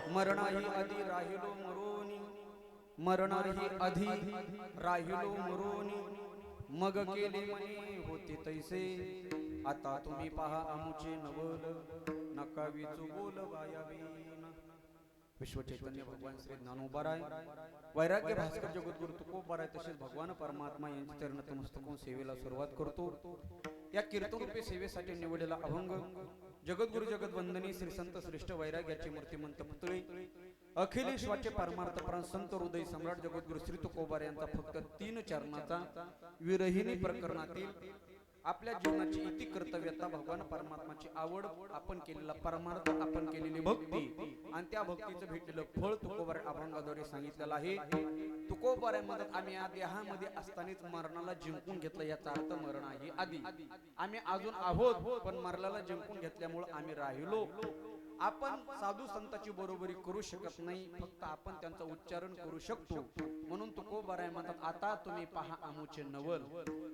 मरणाही आधी राहिलो मरोनी, मरणाही आधी राहिलो मरोनी, मग केले मने होते तैसे, आता तुम्ही पहा आमुचे नवल, नका विचू बोल गायावीन. विश्व चैतन्य भगवान श्री ज्ञानोबाराय, वैराग्य भास्कर जगद्गुरु तुकोबाराय तसेच भगवान परमात्मा यांच्या चरण नतमस्तक सेवेला सुरुवात करतो. या कीर्तनरूपी सेवेसाठी निवडलेला अभंग जगद्गुरु जगदवंदनी श्री संत श्रेष्ठ वैराग्याचे मूर्तिमंत पुतळे अखिलेश्वराचे परमार्थ प्राण संत हृदय सम्राट जगद्गुरु श्री तुकोबार यांचा फक्त 3 चरणाचा विरहिणी प्रकरणातील आपल्या जीवनाची इति कर्तव्यता, भगवान परमात्माची आवड, आपण केलेला परमार्थ, आपण केलेली भक्ती आणि त्या भक्तीचं भेटलेलं फळ तुकोबार अभंगाद्वारे सांगितलेलं आहे. तुकोबारामध्ये आम्ही या देहामध्ये असतानाच मरणाला जिंकून घेतलं, याचा अर्थ मरण आहे आधी. आम्ही अजून आहोत पण मरणाला जिंकून घेतल्यामुळे आम्ही राहिलो. आपण साधू संतांची बरोबरी करू शकत नाही, फक्त आपण त्यांचा उच्चारण करू शकतो. म्हणून तुकोबाराय म्हणतात, आता तुम्ही पहा आमुचे नवल.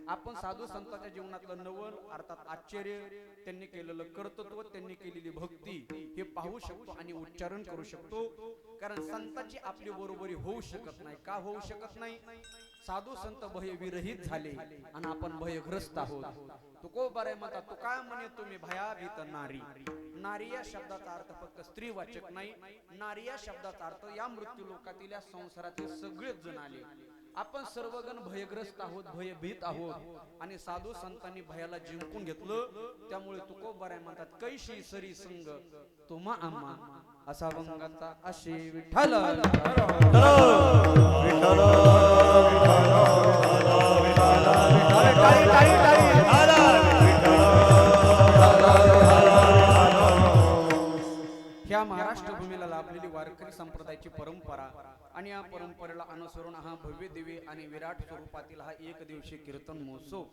आपण साधू संतांच्या जीवनातलं नवल अर्थात आश्चर्य, त्यांनी केलेलं कर्तृत्व, त्यांनी केलेली भक्ती हे पाहू शकतो आणि उच्चारण करू शकतो. कारण संतांची आपली बरोबरी होऊ शकत नाही. का होऊ शकत नाही? साधू संत भयविरहित झाले आणि आपण भयग्रस्त आहोत. तुकोबाराय म्हणतात, तुका म्हणे तुम्ही भयाभीत नारी. नारी या शब्दाचा अर्थ फक्त स्त्रीवाचक नाही. नारी या शब्दाचा अर्थ या मृत्यू लोकातील या संसारातील सगळेच जण आले. आपण सर्वजण भयग्रस्त आहोत, भयभीत आहोत आणि साधू संतांनी भयाला जिंकून घेतलं. त्यामुळे तुकोबाराय म्हणतात, कैशी सरी संग तुम्हा आम्हा असा वंगाचा असे विठ्ठल ह्या महाराष्ट्र भूमीला लाभलेली वारकरी संप्रदायाची परंपरा आणि या परंपरेला अनुसरून हा भव्य दिव्य आणि विराट स्वरूपातील हा एक दिवसीय कीर्तन महोत्सव.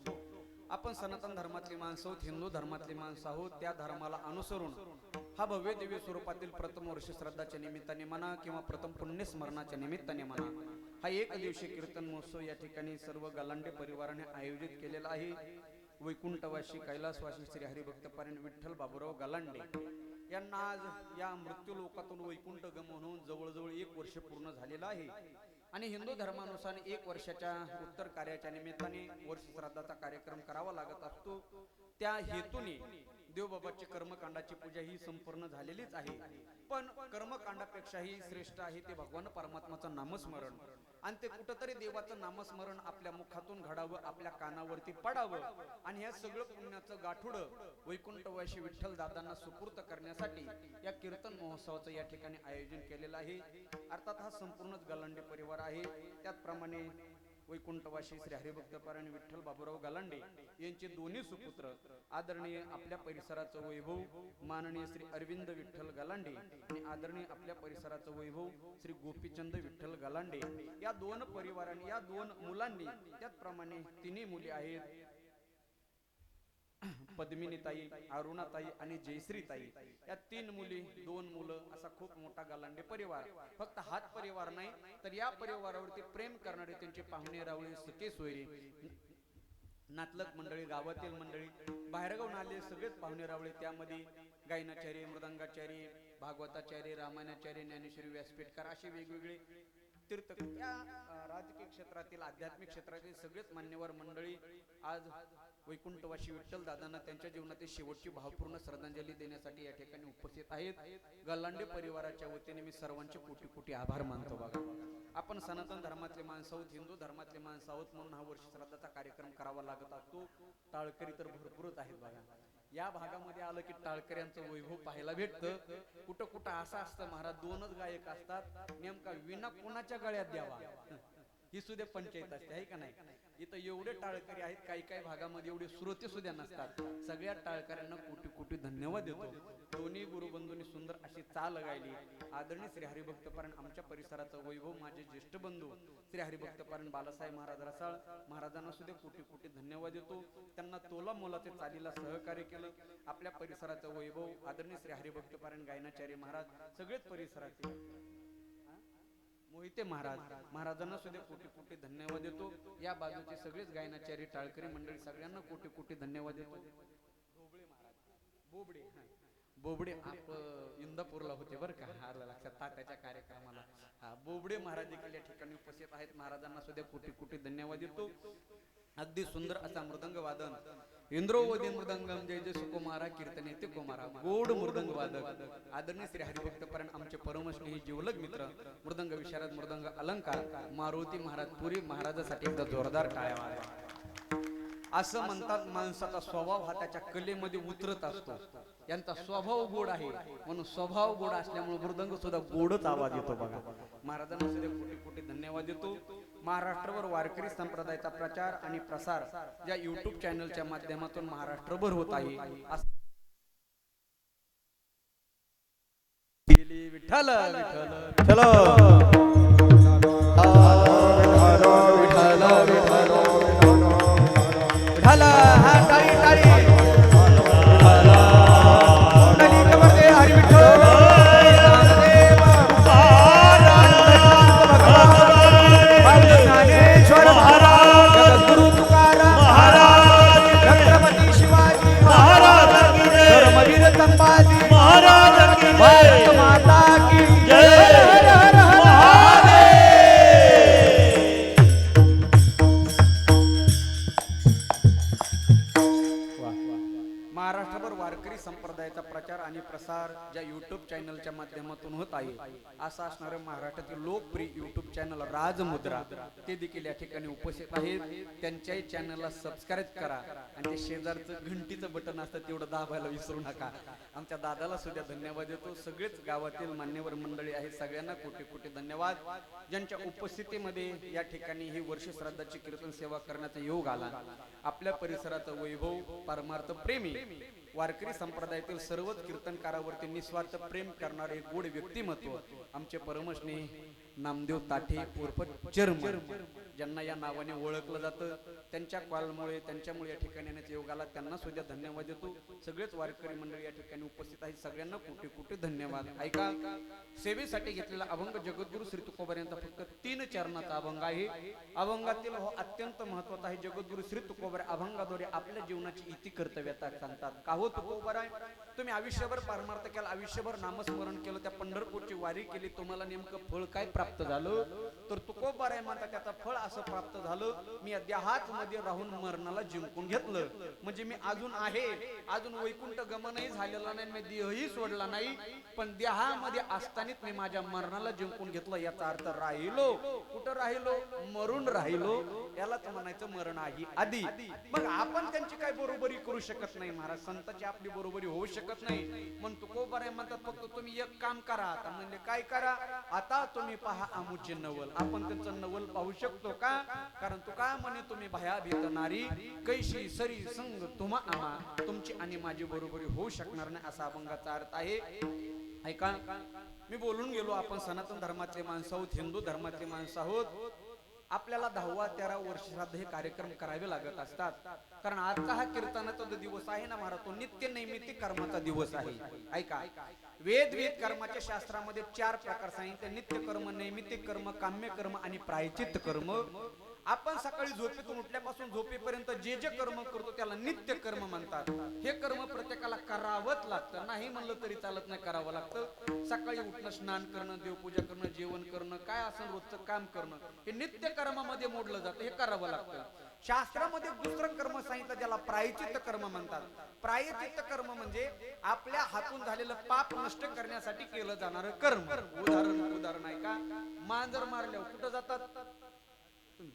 आपण सनातन धर्मातली माणसं आहोत, हिंदू धर्मातली माणसं आहोत. त्या धर्माला अनुसरून हा भव्य दिव्य स्वरूपातील प्रथम वर्ष श्राद्धाच्या निमित्ताने म्हणा किंवा प्रथम पुण्यस्मरणाच्या निमित्ताने म्हणा, हा एक दिवसीय कीर्तन महोत्सव या ठिकाणी सर्व गलांडे परिवाराने आयोजित केलेला आहे. वैकुंठवासी कैलासवासी श्री हरिभक्तपारायण विठ्ठल बाबूराव गलांडे यांना आज या मृत्यू लोकातून वैकुंठ गमन जवळजवळ 1 वर्ष पूर्ण झालेलं आहे. आणि हिंदू धर्मानुसार 1 वर्षाच्या उत्तर कार्याच्या निमित्ताने वर्ष श्राद्धाचा कार्यक्रम करावा लागत असतो. त्या हेतूने देवबाबाची कर्मकांडाची पूजा ही संपूर्ण झालेलीच आहे. पण कर्मकांडापेक्षाही श्रेष्ठ आहे ते भगवान परमात्माचं नामस्मरण. आणि ते कुठंतरी देवाचं नामस्मरण आपल्या मुखातून घडावं, आपल्या कानावरती पडावं आणि हे सगळं पुण्याचं गाठुडं वैकुंठवासी विठ्ठल दादांना सुपूर्त करण्यासाठी या कीर्तन महोत्सवाचं या ठिकाणी आयोजन केलेलं आहे. अर्थात हा संपूर्णच गलांडे परिवार आहे. त्याचप्रमाणे वैकुंठवासी श्री हरिभक्तपारायण विठ्ठल बाबूराव गलांडे यांचे दोन्ही सुपुत्र आदरणीय आपल्या परिसराचं वैभव माननीय श्री अरविंद विठ्ठल गलांडे आणि आदरणीय आपल्या परिसराचं वैभव श्री गोपीचंद विठ्ठल गलांडे या 2 परिवारांनी, या 2 मुलांनी, त्याचप्रमाणे 3 मुली आहेत, पद्मिनीताई, अरुणाताई आणि जयश्रीताई. या 3 मुली, 2 मुलं, असा खूप मोठा गलांडे परिवार. फक्त हाच परिवार नाही तर या परिवारावरती प्रेम करणारे त्यांचे पाहुणे रावळे, सखे सोयरे, नातलग मंडळी, गावातील मंडळी, बाहेरगावून आले सगळेच पाहुणे रावळे. त्यामध्ये गायनाचार्य, मृदंगाचार्य, भागवताचार्य, रामायणाचार्य, ज्ञानेश्वरी, व्यासपीठकार असे वेगवेगळे तीर्थ या राजकीय क्षेत्रातील, आध्यात्मिक क्षेत्रातील सगळेच मान्यवर मंडळी आज वैकुंठवासी विठ्ठल दादांना त्यांच्या जीवनातील शेवटची भावपूर्ण श्रद्धांजली देण्यासाठी या ठिकाणी उपस्थित आहेत. गलांडे परिवाराच्या वतीने मी सर्वांचे कोटी कोटी आभार मानतो. बघा, आपण सनातन धर्मातले माणसं आहोत, हिंदू धर्मातले माणसं आहोत, म्हणून हा वर्ष श्राद्धाचा कार्यक्रम करावा लागत असतो. टाळकरी तर भरपूरच आहेत. बघा, या भागामध्ये आलं की टाळकऱ्यांचं वैभव पाहायला भेटतं. कुठं कुठं असं असतं महाराज, 2च गायक असतात, नेमका विना कोणाच्या गळ्यात द्यावा ही सुद्धा पंचायत असते, आहे का नाही? इथं एवढे टाळकरी आहेत, काही काही भागामध्ये एवढे श्रोते सुद्धा नसतात. सगळ्या टाळकऱ्यांना कोटी कोटी धन्यवाद देतो. दोन्ही गुरुबंधूंनी सुंदर अशी चाल गायली. आदरणीय श्री हरिभक्तपारायण आमच्या परिसराचं वैभव माझे ज्येष्ठ बंधू श्री हरिभक्तपारायण बालासाहेब महाराज रसाळ महाराजांना सुद्धा कोटी कोटी धन्यवाद देतो. त्यांना तोला मोलाचे चालीला सहकार्य केलं. आपल्या परिसराचं वैभव आदरणीय श्री हरिभक्तपारायण गायनाचार्य महाराज, सगळेच परिसराचे मोहिते महाराज, महाराजांना सुद्धा कोटी कोटी धन्यवाद देतो. या बाजूचे सगळेच गायनाचार्य, टाळकरी मंडळी, सगळ्यांना कोटी कोटी धन्यवाद देतो. बोबडे महाराज, बोबडे बोबडे इंदापूरला होते बरं का, आलं लक्षात तात्याच्या कार्यक्रमाला. हा, बोबडे महाराज देखील या ठिकाणी उपस्थित आहेत. महाराजांना सुद्धा कोटी कोटी धन्यवाद देतो. अगदी सुंदर असा मृदंग वादन, इंद्रोवदी मृदंगम जय जय सुकुमारा कीर्तने ते कुमारा, गोड मृदंग वादक आदरणीय श्री हरिभक्तपरायण आमचे परमस्नेही जीवलग मित्र मृदंग विशारद मृदंग अलंकार मारुती महाराज पुरी महाराजासाठी एकदा जोरदार टाळ्या वाजवा. असं म्हणतात माणसाचा स्वभाव हा त्याच्या कलेमध्ये उतरत असतो. यांचा स्वभाव गोड आहे म्हणून स्वभाव गोड असल्यामुळे मृदंग सुद्धा गोडच आवाज येतो बघा. महाराजांना सुद्धा कोटी कोटी धन्यवाद देतो. महाराष्ट्रभर वारकरी संप्रदायाचा प्रचार आणि प्रसार ज्या YouTube चॅनलच्या माध्यमातून महाराष्ट्रभर होत आहे. विठ्ठल विठ्ठल विठ्ठल हा टाळी टाळी हरी विठ्ठल ज्ञानेश्वर महाराज, गुरु तुकाराम महाराज, छत्रपती शिवाजी महाराज, धर्मवीर संभाजी महाराज की जय, माता की जय, हर हर महादेव. महाराष्ट्रभर वारकरी संप्रदायाचा प्रचार आणि प्रसार ज्या YouTube चॅनलच्या माध्यमातून होत आहे, असं असणारे महाराष्ट्रातील लोकप्रिय YouTube चॅनल राजमुद्रा ते देखील या ठिकाणी उपस्थित आहेत. त्यांच्याही चॅनलला सबस्क्राईब करा आणि ते शेजारचं घंटीचं बटन असतं तेवढं दाबायला विसरू नका. आमच्या दादाला सुद्धा धन्यवाद देतो. सगळेच गावातील मान्यवर मंडळी आहेत, सगळ्यांना कोटी कोटी धन्यवाद. ज्यांच्या उपस्थितीमध्ये या ठिकाणी ही वर्ष श्राद्धाची कीर्तन सेवा करण्याचा योग आला. आपल्या परिसराचं वैभव परमार्थ प्रेमी वारकरी संप्रदायातील सर्वच कीर्तनकारावरती निस्वार्थ प्रेम करणारे गोड व्यक्तिमत्व आमचे परमस्नेही नामदेव ताठे उर्फ चर्मन, ज्यांना या नावाने ओळखलं जातं, त्यांच्या कॉलमुळे त्यांच्यामुळे या ठिकाणी येण्याचा योग आला. त्यांना सुद्धा धन्यवाद देतो. सगळेच वारकरी मंडळी या ठिकाणी उपस्थित आहेत, सगळ्यांना कोटी कोटी धन्यवाद. ऐका, सेवेसाठी घेतलेला अभंग जगद्गुरु श्री तुकोबार यांचा फक्त 3 चरणाचा अभंग आहे. अभंगातील हो अत्यंत महत्वाचा आहे. जगद्गुरु श्री तुकोबार अभंगाद्वारे आपल्या जीवनाची इति कर्तव्यता सांगतात. का हो तुकोबार आहे, तुम्ही आयुष्यभर परमार्थ केला, आयुष्यभर नामस्मरण केलं, त्या पंढरपूरची वारी केली, तुम्हाला नेमकं फळ काय प्राप्त झालं? तर तुकोबार आहे म्हणतात त्याचं फळ असं प्राप्त झालं, मी देहात मध्ये राहून मरणाला जिंकून घेतलं. म्हणजे मी अजून आहे, अजून वैकुंठ गमनही झालेला नाही, मी देहही सोडला नाही, पण देहामध्ये असतानाच मी माझ्या मरणाला जिंकून घेतलं. याचा अर्थ राहिलो कुठं राहिलो? मरून राहिलो. यालाच म्हणायचं मरण आहे आधी. मग आपण त्यांची काय बरोबरी करू शकत नाही महाराज, संतांची आपली बरोबरी होऊ शकत नाही. मग तुकोबार म्हणतात फक्त तुम्ही एक काम करा. आता म्हणजे काय करा? आता तुम्ही पहा आमुचे नवल. आपण त्यांचं नवल पाहू शकतो का? कारण तू काय म्हणे, तुम्ही भया भीतणारी कैशी सरी संग तुम्हा आम्हा, तुमची आणि माझी बरोबरी होऊ शकणार नाही, असा अभंगाचा अर्थ आहे. ऐका, मी बोलून गेलो, आपण सनातन धर्माचे माणसं आहोत, हिंदू धर्माचे माणसं आहोत. आपल्याला 10वा 13वा वर्ष श्राद्ध हे कार्यक्रम करावे लागत असतात. कारण आजचा हा कीर्तनाचा जो दिवस आहे ना महाराज, तो नित्य नैमित्तिक कर्माचा दिवस आहे. ऐका, वेद शास्त्रामध्ये 4 प्रकार सांगितले: नित्य कर्म, नैमित्तिक कर्म, काम्य कर्म आणि प्रायचित्त कर्म. आपण सकाळी झोपेतून उठल्यापासून झोपेपर्यंत जे जे कर्म करतो त्याला नित्य कर्म म्हणतात. हे कर्म प्रत्येकाला करावंच लागतं, नाही म्हणलं तरी चालत नाही, करावं लागतं. सकाळी उठणं, स्नान करणं, देवपूजा करणं, जेवण करणं, काय असं रोजचं काम करणं, हे नित्य कर्मामध्ये मोडलं जातं, हे करावं लागतं. शास्त्रामध्ये दुसरं कर्म सांगितलं ज्याला प्रायचित्त कर्म म्हणतात. प्रायचित्त कर्म म्हणजे आपल्या हातून झालेलं पाप नष्ट करण्यासाठी केलं जाणारं कर्म. उदाहरण आहे का, मांजर मारल्यावर कुठं जातात?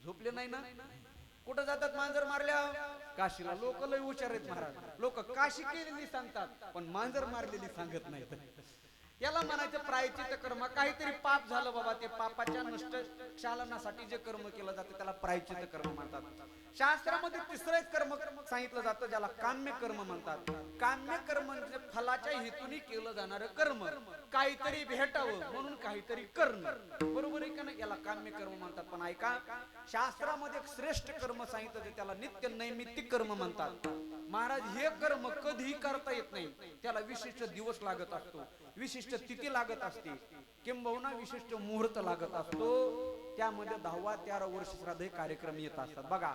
झोपले नाही ना? कुठं जातात मांजर मारल्या? काशीला. लोक लय हुशार आहेत महाराज, लोक काशी केलेली सांगतात पण मांजर मारलेली सांगत नाहीत. याला म्हणायचं प्रायचित्त कर्म. काहीतरी पाप झालं बाबा, ते पापाच्या नष्ट क्षालनासाठी जे कर्म केलं जातं त्याला प्रायचित्त कर्म म्हणतात. शास्त्रामध्ये तिसरं कर्म सांगितलं जातं ज्याला काम्य कर्म म्हणतात. काम्य कर्म म्हणजे फलाच्या हेतूने केलं जाणारं कर्म, काहीतरी भेटावं म्हणून काहीतरी करणं, बरोबर आहे का नाही? याला काम्य कर्म म्हणतात. पण ऐका, शास्त्रामध्ये एक श्रेष्ठ कर्म सांगितलं त्याला नित्य नैमित्तिक कर्म म्हणतात. महाराज, हे कर्म कधीही करता येत नाही, त्याला विशिष्ट दिवस लागत असतो. विशिष्ट तिथी लागत असते, किंबहुना विशिष्ट मुहूर्त लागत असतो. त्यामध्ये 10वा 13 वर्ष श्राद्ध हे कार्यक्रम येत असतात. बघा,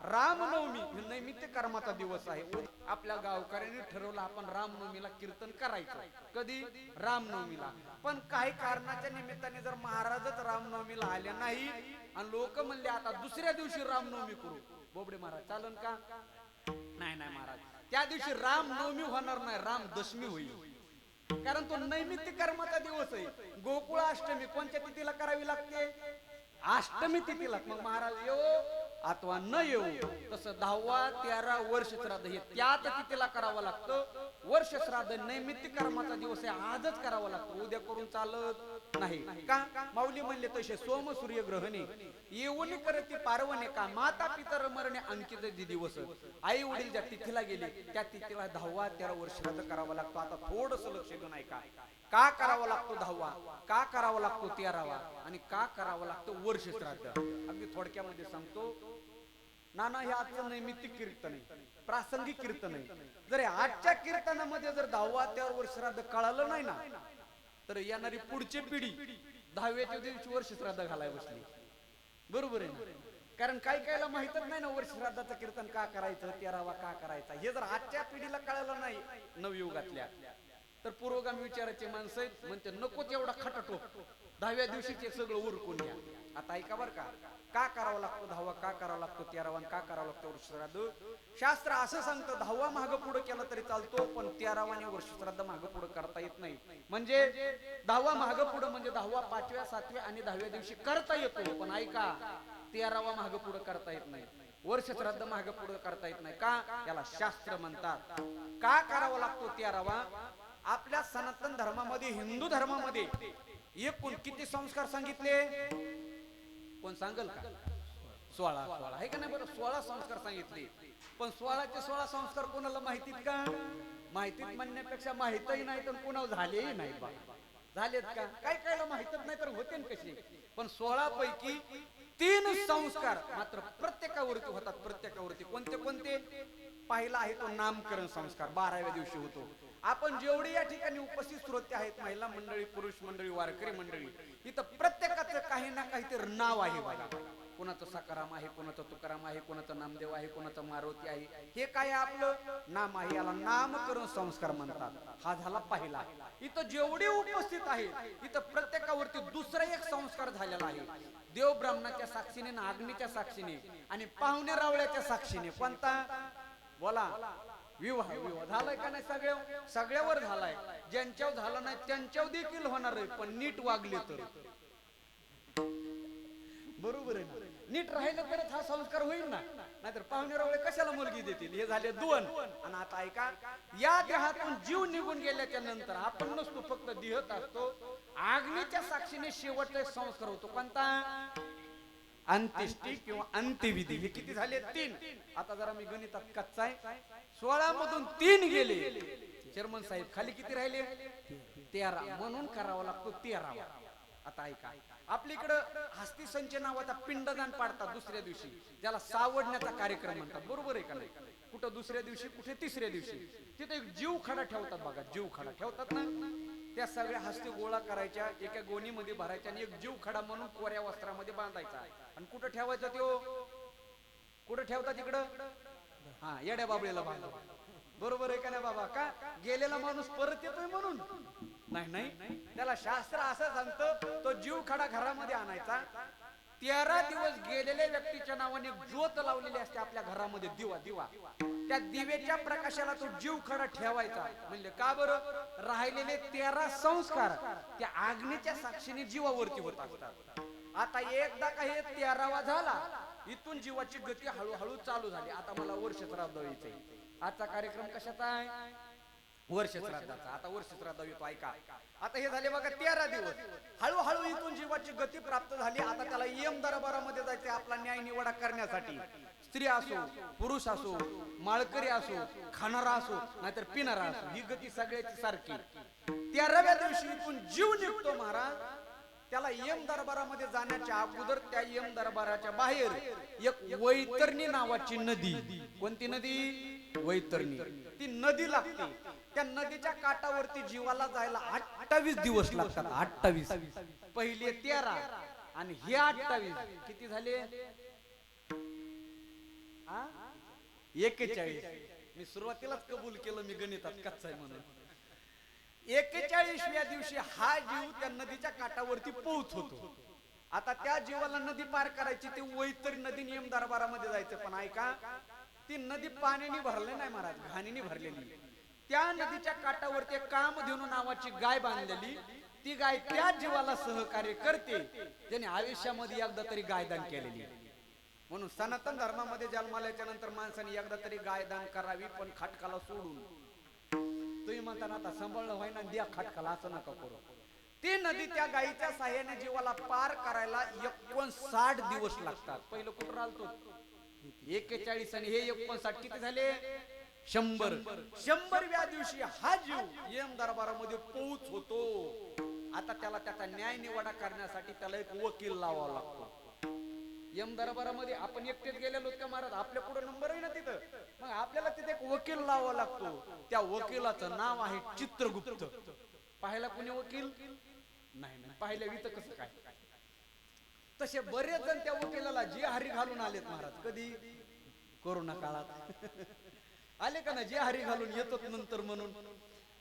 रामनवमी हे नैमित्य कर्माचा दिवस आहे. आपल्या गावकऱ्यांनी ठरवलं आपण रामनवमीला कीर्तन करायचं. कधी? रामनवमीला. पण काही कारणाच्या निमित्ताने जर महाराजच रामनवमीला आले नाही आणि लोक म्हणले आता दुसऱ्या दिवशी रामनवमी करू, बोबडे महाराज चालन का? नाही नाही महाराज, त्या दिवशी रामनवमी होणार नाही, रामदशमी होईल. कारण तो नैमित्तिक कर्माचा दिवस आहे. गोकुळ अष्टमी कोणत्या तिथीला करावी लागते? अष्टमी तिथीला. मग महाराज येऊ अथवा न येऊ, तसं 10वा 13 वर्ष श्राद्ध हे त्याच तिथीला करावं लागतं. वर्ष श्राद्ध नैमित्तिक कर्माचा दिवस आहे, आजच करावं लागतं, उद्या करून चालत नाही. का? माऊली म्हणले तसे सोम सूर्य ग्रहणे येऊन करती पारवणे का, माता पितर मरणे अंकित दिवस. आई वडील ज्या तिथीला गेले त्या तिथीला 10वा 13 वर्ष श्राद्ध करावा लागतो. आता थोडस लक्ष देऊन ऐका, का करावा लागतो 10वा, का करावा लागतो 13वा आणि का करावा लागतो वर्ष श्राद्ध? अगदी थोडक्यामध्ये सांगतो. नाना हे आजचं नैमित्तिक कीर्तन आहे, प्रासंगिक कीर्तन आहे. जर आजच्या कीर्तनामध्ये जर 10वा 13 वर्ष श्राद्ध कळालं नाही ना, तर येणारी पुढची पिढी 10व्याच्या दिवशी वर्ष श्राद्ध घालाय बसली. बरोबर आहे ना? कारण काही कायला माहितच नाही ना वर्ष श्राद्धाचं कीर्तन का करायचं, 13वा का करायचा. हे जर आजच्या पिढीला कळालं नाही नवयुगातल्या, तर पुरोगामी विचाराचे माणसं म्हणते नको तेवढा खटाटो, 10व्या दिवशी ते सगळं उरकून घ्या. आता ऐका बर का करावं लागतो 10वा, का करावं लागतो 13वा, का करावं लागतं वर्ष श्राद्ध? शास्त्र असं सांगतं 10वा मागं पुढे केला तरी चालतो, पण 13वा आणि वर्ष श्राद्ध मागं पुढे करता येत नाही. म्हणजे 10वा मागं पुढे म्हणजे 10वा 5व्या 7व्या आणि 10व्या दिवशी करता येतो, पण ऐका 13वा मागं पुढे करता येत नाही, वर्ष श्राद्ध मागं पुढे करता येत नाही. का? याला शास्त्र म्हणतात. का करावा लागतो 13वा? आपल्या सनातन धर्मामध्ये, हिंदू धर्मामध्ये एकूण किती संस्कार सांगितले? कोण सांगल का? 16 आहे का नाही? बरं, 16 संस्कार सांगितले. पण 16चे 16 संस्कार कोणाला माहितीत का? माहितीत म्हणण्यापेक्षा माहितही नाही तर कोणाला झालेही नाही. बा झालेत का? काय कायला माहितच नाही तर होते कसे? पण 16 पैकी 3 संस्कार मात्र प्रत्येकावरती होतात. प्रत्येकावरती कोणते कोणते? पहिला आहे तो नामकरण संस्कार, 12व्या दिवशी होतो. आपण जेवढी या ठिकाणी उपस्थित श्रोते आहेत, महिला मंडळी, पुरुष मंडळी, वारकरी मंडळी, इथं प्रत्येकाचं काही ना काहीतरी नाव आहे बघा. कोणाचं सकाराम आहे, कोणाचं तुकाराम आहे, कोणाचं नामदेव आहे, कोणाचं मारुती आहे. हे काय आपलं नाम आहे, याला नामकरण संस्कार म्हणतात. हा झाला पहिला. इथं जेवढे उपस्थित आहेत इथं प्रत्येकावरती दुसरा एक संस्कार झालेला आहे, देव ब्राह्मणाच्या साक्षीने, अग्नीच्या साक्षीने आणि पाहुणे रावळ्याच्या साक्षीने. कोणता? बोला. विवाह. विवाह झालाय का नाही? सगळ्यावर झालाय. ज्यांच्यावर झाला नाही त्यांच्यावर देखील होणार आहे, पण नीट वागले तर. बरोबर आहे ना? नीट राहिलं तरच हा संस्कार होईल ना, नाहीतर पाहुणे रावळे कशाला मुलगी देतील? हे झाले 2. आणि आता ऐका, या देहातून जीव निघून गेल्याच्या नंतर आपण नसतो, फक्त देहत असतो. अग्नीच्या साक्षीने शेवटचा संस्कार होतो. कोणता? अंत्येष्टी किंवा अंत्यविधी. हे किती झाले? 3. आता जरा मी गणितात कच्चा आहे. 16 मधून 3 गेले. चेअरमन साहेब खाली किती राहिले? 13. म्हणून करावा लागतो 13वा. आता ऐका, आपल्या इकडं हस्ती संचय नावाचा पिंडदान पाडतात दुसऱ्या दिवशी, ज्याला सावडण्याचा कार्यक्रम म्हणतात. बरोबर आहे का नाही? कुठं दुसऱ्या दिवशी, कुठे तिसऱ्या दिवशी. तिथे एक जीव खडा ठेवतात बघा, जीव खडा ठेवतात ना. त्या सगळ्या हस्ती गोळा करायच्या, एका गोणीमध्ये भरायच्या आणि एक जीव खडा म्हणून कोऱ्या वस्त्रामध्ये बांधायचा. आणि कुठं ठेवायचा तो? कुठं ठेवतात? तिकडं. हा, येड्या बाबळीला बांधा. बरोबर आहे का नाही बाबा? का? गेलेला माणूस परत येतोय म्हणून? नाही, त्याला शास्त्र असं सांगतं, तो जीव खडा घरामध्ये आणायचा. 13 दिवस गेलेल्या व्यक्तीच्या नावाने ज्योत लावलेली असते आपल्या घरामध्ये, दिवा. त्या दिव्याच्या प्रकाशाला तो जीव खडा ठेवायचा. म्हणजे का बरं? राहिलेले 13 संस्कार त्या अग्नीच्या साक्षीने जीवावरती होत असतात. आता एकदा का हे 13वा झाला, इथून जीवाची गती हळूहळू चालू झाली. आता मला वर्ष श्राद्ध व्हायचंय. आजचा कार्यक्रम कशाचा आहे? वर्ष श्राद्धाचा. आता वर्ष श्राद्ध येतो. ऐका, आता हे झाले बघा 13 दिवस. हळूहळू इथून जीवाची गती प्राप्त झाली. आता त्याला यम दरबारामध्ये जायचे आपला न्याय निवाडा करण्यासाठी. स्त्री असो, पुरुष असो, माळकरी असो, खाणारा असो, नाहीतर पिणारा असो, ही गती सगळ्याची सारखी. 13व्या दिवशी इथून जीव निघतो महाराज. त्याला यम दरबारामध्ये जाण्याच्या अगोदर त्या यम दरबाराच्या बाहेर एक वैतरणी नावाची नदी. कोणती नदी? वैतरणी. ती नदी लागते. त्या नदीच्या काठावरती जीवाला जायला 28 दिवस लागतात. 28. पहिले 13 आणि हे 28 किती झाले? 41. मी सुरुवातीलाच कबूल केलं मी गणितात कच्चा आहे म्हणून. 41व्या दिवशी हा जीव त्या नदीच्या काठावरती पोहोचतो. आता त्या जीवाला नदी पार करायची, ते वैतरी नदी नियम दरबारामध्ये जायचं. पण ऐका, ती नदी पाण्याने भरले नाही महाराज, घाणीने भरलेली. त्या नदीच्या काठावरती एक कामधेनू नावाची गाय बांधलेली. ती गाय त्या जीवाला सहकार्य करते ज्याने आयुष्यामध्ये एकदा तरी गायदान केलेली. म्हणून सनातन धर्मामध्ये जन्माल्याच्या नंतर माणसाने एकदा तरी गायदान करावी, पण खाटकाला सोडून. तुम्ही म्हणता आता सांभाळलं व्हाय ना, द्या खाटकाला, असं नका करू. ती नदी त्या गायीच्या साह्याने जीवाला पार करायला 59 दिवस लागतात. पहिलं कुठं राहतो 41 आणि हे 59 किती झाले? 100. 100व्या दिवशी हा जीव यम दरबारामध्ये पोहोच होतो. आता त्याला त्याचा न्याय निवाडा करण्यासाठी त्याला एक वकील लावावा लागतो. यम दरबारामध्ये आपण एकटेच गेलेलो का महाराज? आपल्या पुढे नंबर आहे ना तिथं. मग आपल्याला तिथे एक वकील लावावा लागतो. त्या वकिलाचं नाव आहे चित्रगुप्त. पाहायला कोणी वकील नाही, पाहिल्या वित कसं काय? तसे बरेच जण त्या वकिलाला जे हरी घालून आलेत महाराज. कधी? कोरोना काळात आले का ना, जे हरी घालून येतो नंतर म्हणून.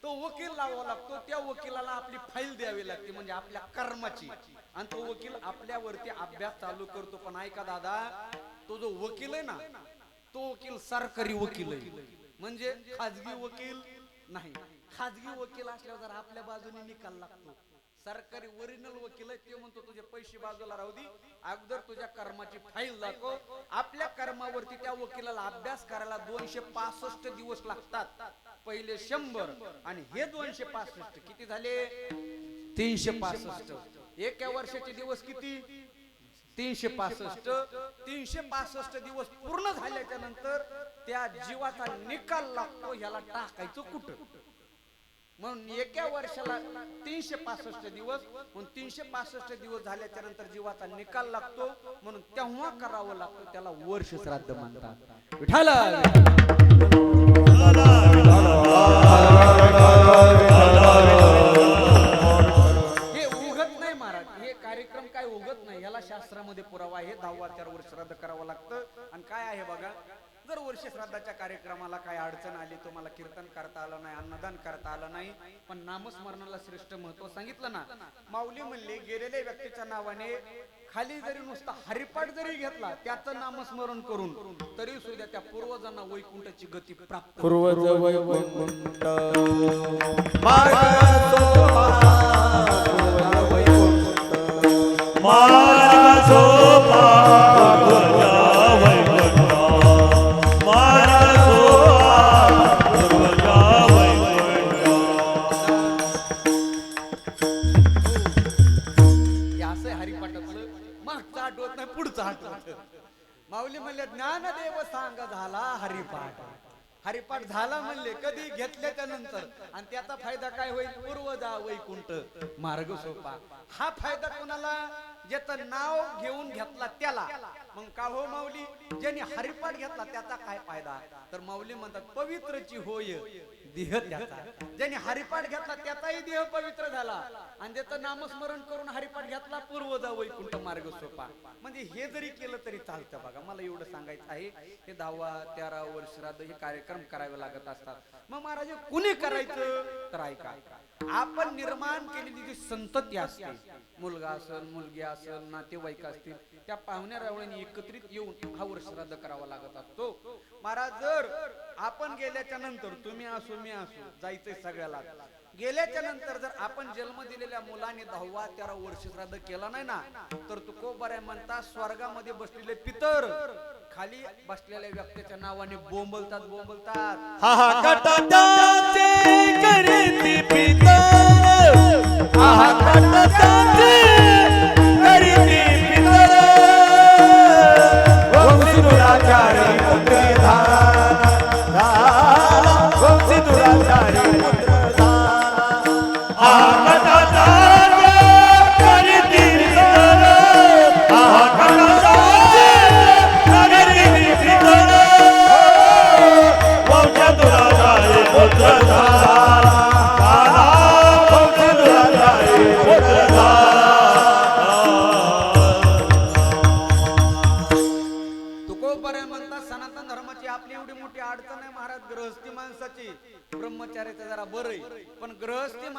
तो वकील लावावा लागतो. त्या वकिलाला आपली फाईल द्यावी लागते, म्हणजे आपल्या कर्माची. आणि तो वकील आपल्यावरती अभ्यास चालू करतो. पण ऐका दादा, तो जो वकील आहे ना, तो वकील सरकारी वकील आहे, म्हणजे खाजगी वकील नाही. खाजगी वकील असल्यावर जर आपल्या बाजूने निकाल लागतो. सरकारी ओरिजिनल वकील आहे, ते म्हणतो तुझे पैसे बाजूला राहू दे, अगोदर तुझ्या कर्माची फाईल दाखव. आपल्या कर्मावरती त्या वकिलाला अभ्यास करायला 265 दिवस लागतात. पहिले 100 आणि हे 265 किती झाले? 365. एका वर्षाचे दिवस किती? 365. 365 दिवस पूर्ण झाल्याच्या नंतर त्या जीवाचा निकाल लागतो. ह्याला टाकायचं कुठं? म्हणून एका वर्षाला 365 दिवस. म्हणून 365 दिवस झाल्याच्या नंतर जीवाचा निकाल लागतो. म्हणून तेव्हा करावं लागतं. त्याला वर्ष श्राद्ध म्हणतात. विठाला हे उगत नाही महाराज, हे कार्यक्रम काय उगत नाही. याला शास्त्रामध्ये पुरावा आहे. 10 वर्ष श्राद्ध करावं लागतं. आणि काय आहे बघा, जर वर्ष श्राद्धाच्या कार्यक्रमाला काय अडचण आली, तुम्हाला कीर्तन करता आलं नाही, अन्नदान करता आलं नाही, पण नामस्मरणाला श्रेष्ठ महत्व सांगितलं ना. माऊली म्हणले गेलेल्या व्यक्तीच्या नावाने खाली जरी नुसता हरिपाठ जरी घेतला, त्याचं नामस्मरण करून, तरी सुद्धा त्या पूर्वजांना वैकुंठाची गती प्राप्त. पूर्वज वैकुंठ माऊली म्हणले ज्ञानदेव सांग झाला हरिपाठ. हरिपाठ झाला म्हणले कधी? घेतल्याच्या नंतर. आणि त्याचा फायदा काय होईल? पूर्वजा वैकुंठ मार्ग सोपा. हा फायदा कोणाला? ज्याचं नाव घेऊन घेतला त्याला. मग का हो माऊली, ज्यांनी हरिपाठ घेतला त्याचा काय फायदा? तर माऊली म्हणतात पवित्रची होय देह त्याचा. ज्यांनी हरिपाठ घेतला त्याचाही देह पवित्र झाला. आणि ज्याचं नामस्मरण करून हरिपाठ घेतला, पूर्वजा वैकुंठ मार्ग सोपा. म्हणजे हे जरी केलं तरी चालतं. बघा, मला एवढं सांगायचं आहे. हे 10, 13 वर्ष श्राद्ध हे कार्यक्रम करावे लागत असतात. मग महाराज कुणी करायचं? तर ऐका, आपण निर्माण केलेली जी संतती असते, मुलगा असेल, मुलगी असेल, नातेवाईक असतील, त्या पाहुण्या रावळ्यांनी एकत्रित येऊन हा वर्ष श्राद्ध करावा लागत असतो. महाराज जर आपण गेल्याच्या नंतर, तुम्ही असो मी असो, जायचंय सगळ्याला, गेल्याच्या नंतर जर आपण जन्म दिलेल्या मुलाने 10, 13 वर्ष श्राद्ध केला नाही ना, तर तू खूप बऱ्या म्हणता स्वर्गामध्ये बसलेले पितर खाली बसलेल्या व्यक्तीच्या नावाने बोंबलतात. हा हा कटाचे करती पितर, हा कटाचे करती पितर, वंशी दुराचारी पुत्र धारा, वंशी दुराचारी पुत्र धारा. हा कटाचे करती पितर, हा कटाचे करती पितर, वंशी दुराचारी पुत्र धारा.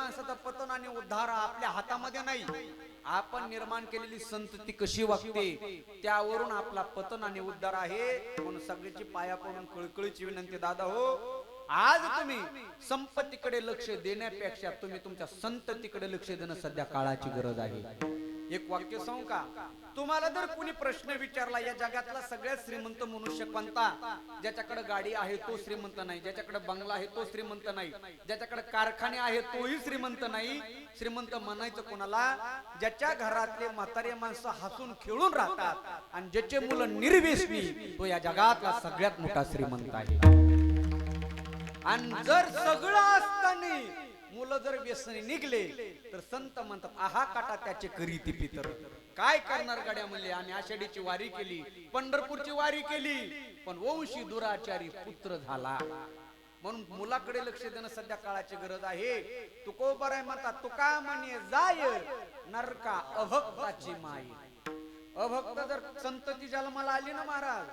माणसाचा पतन आणि उद्धार आपल्या हातामध्ये नाही. आपण निर्माण केलेली संतती कशी वागते त्यावरून आपला पतन आणि उद्धार आहे. म्हणून सगळ्याची पाया पडून कळकळीची विनंती दादा हो, आज तुम्ही संपत्तीकडे लक्ष देण्यापेक्षा तुम्ही तुमच्या संततीकडे लक्ष देणं सध्या काळाची गरज आहे. एक वाक्य सांगू का? तुम्हाला जर कुणी प्रश्न विचारला, या जगातला सगळ्यात श्रीमंत मनुष्य कोणता? ज्याच्याकडे गाडी आहे तो श्रीमंत नाही, ज्याच्याकडे बंगला आहे तो श्रीमंत नाही, ज्याच्याकडे कारखाने आहे तोही श्रीमंत नाही. श्रीमंत म्हणायचं कोणाला? ज्याच्या घरातले म्हातारे माणसं हसून खेळून राहतात आणि ज्याचे मुलं निर्व्यसनी, तो या जगातला सगळ्यात मोठा श्रीमंत आहे. आणि जर सगळं असताना मुलं जर व्यसनी निघले तर संत म्हणतात आहा काटा त्याचे करीती पितर. काय करणार गड्या म्हणले, आम्ही आषाढीची वारी केली, पंढरपूरची वारी केली, पण वंशी दुराचारी पुत्र झाला. म्हणून मुलाकडे लक्ष देणं सध्या काळाची गरज आहे. तुकोबराय म्हणतात तुका म्हणे जाय नरका अभक्ताची माई. अभक्त जर संतती जन्माला आली ना महाराज,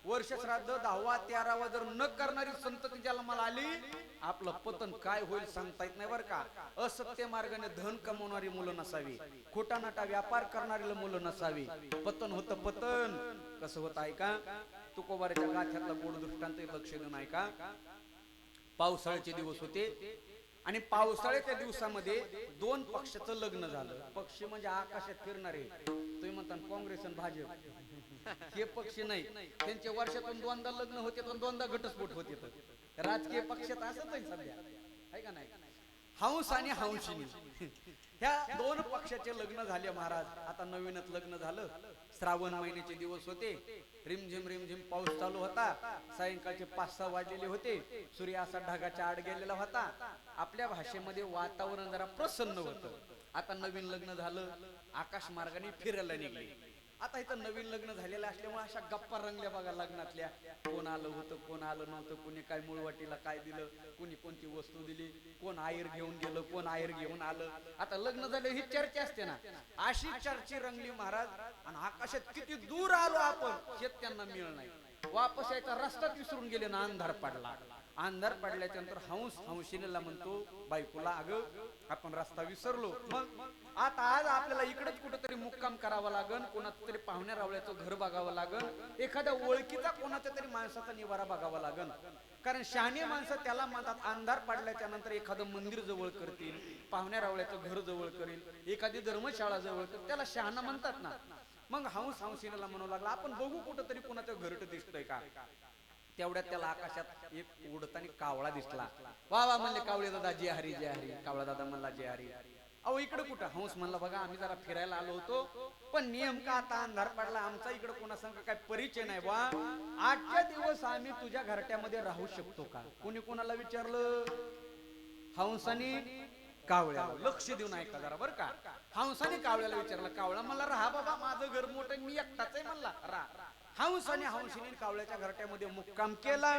वर्ष श्राद्ध 10वा 13वा जर न करणारी संतती जन्माला आली, आपलं पतन काय होईल सांगता येत नाही बरं का. असत्य मार्गाने धन कमवणारी मुलं नसावी, खोटा नाटा व्यापार करणारी मुलं नसावी. पतन होतं. पतन कसं होत आहे का? तुकोबाराच्या गाथ्यातला गोड दृष्टांत लक्ष देऊन आहे का? पावसाळ्याचे दिवस होते आणि पावसाळ्याच्या दिवसामध्ये दोन पक्षाचं लग्न झालं. पक्ष म्हणजे आकाशात फिरणारे. तुम्ही म्हणता काँग्रेस आणि भाजप हे पक्ष नाही, त्यांचे वर्षातून दोनदा लग्न होते पण दोनदा घटस्फोट होते. राजकीय पक्षात असंच आहे सध्या, आहे का नाही? हंस आणि हंसिनी ह्या दोन पक्षाचे लग्न झाले महाराज. आता नवीनच लग्न झालं. श्रावण महिन्याचे दिवस होते. रिमझिम रिमझिम पाऊस चालू होता. सायंकाळचे 5-6 वाजलेले होते. सूर्य असा ढगाच्या आड गेलेला होता. आपल्या भाषेमध्ये वातावरण जरा प्रसन्न होतं. आता नवीन लग्न झालं, आकाश मार्गाने फिरायला निघले. आता इथं नवीन लग्न झालेलं असल्यामुळे अशा गप्पा रंगल्या बघा लग्नातल्या. कोण आलं होतं, कोण आलं नव्हतं, कोणी काय मुळवाटीला काय दिलं, कोणी कोणती वस्तू दिली, कोण आयर घेऊन गेलं, कोण आयर घेऊन आलं. आता लग्न झालं ही चर्चा असते ना, अशी चर्चा रंगली महाराज. आणि आकाशात किती दूर आलो आपण हे त्यांना मिळ नाही. वापस यायचा रस्ता विसरून गेले ना, अंधार पडला. अंधार पडल्याच्या नंतर हंस हंसिनीला म्हणतो बायकोला, अगं आपण रस्ता विसरलो. मग आता आज आपल्याला इकडेच कुठेतरी मुक्काम करावा लागन, कोणाचं तरी पाहुण्या रावळ्याचं घर बघावं लागन, एखाद्या ओळखीचा कोणाच्या तरी माणसाचा निवारा बघावा लागन. कारण शहाणी माणसं त्याला म्हणतात अंधार पडल्याच्या नंतर एखादं मंदिर जवळ करतील, पाहुण्या रावळ्याचं घर जवळ करेल, एखादी धर्मशाळा जवळ करेल, त्याला शहाणा म्हणतात ना. मग हंस हंसिनीला म्हणू लागला आपण बघू कुठेतरी कोणाचं घरट दिसतंय का. तेवढ्यात त्याला आकाशात एक उडताना कावळा दिसला. वा वा म्हणले कावळे दादा जय हरी जय हरी. कावळा दादा म्हणला जय हरी. अहो इकडे कुठं? हंस म्हणला बघा आम्ही जरा फिरायला आलो होतो, पण नेमका आता अंधार पडला, आमचा इकडे कोणासंग काय परिचय नाही बा. 8च्या दिवस आम्ही तुझ्या घरट्यामध्ये राहू शकतो का? कोणी कोणाला विचारलं? हंसाने कावळ्याला. लक्ष देऊन ऐका जरा बरं का. हंसाने कावळ्याला विचारलं. कावळा म्हणला राहा बाबा, माझं घर मोठं, मी एकटाच आहे म्हणला, राहा. हंस आणि हंसिनी कावळ्याच्या घरट्यामध्ये मुक्काम केला,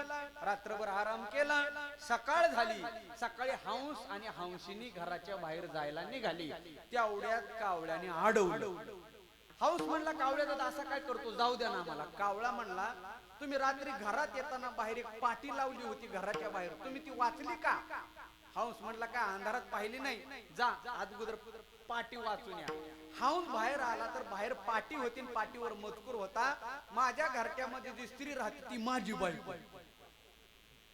रात्रभर आराम केला. सकाळ झाली. सकाळी हंस आणि हंसिनी घराच्या बाहेर जायला निघाली. तेवढ्यात कावळ्याने अडवलं. हंस म्हणला कावळ्या दादा असा काय करतो, जाऊ द्या ना आम्हाला. कावळा म्हणला तुम्ही रात्री घरात येताना बाहेर एक पाटी लावली होती घराच्या बाहेर, तुम्ही ती वाचली का? हंस म्हणला काय अंधारात पाहिली नाही, जा अगोदर पाटी वाचून या. हंस बाहेर आला तर बाहेर पाटी होती, पाटीवर मजकूर होता माझ्या घरट्यामध्ये जी स्त्री राहते ती माझी बायको.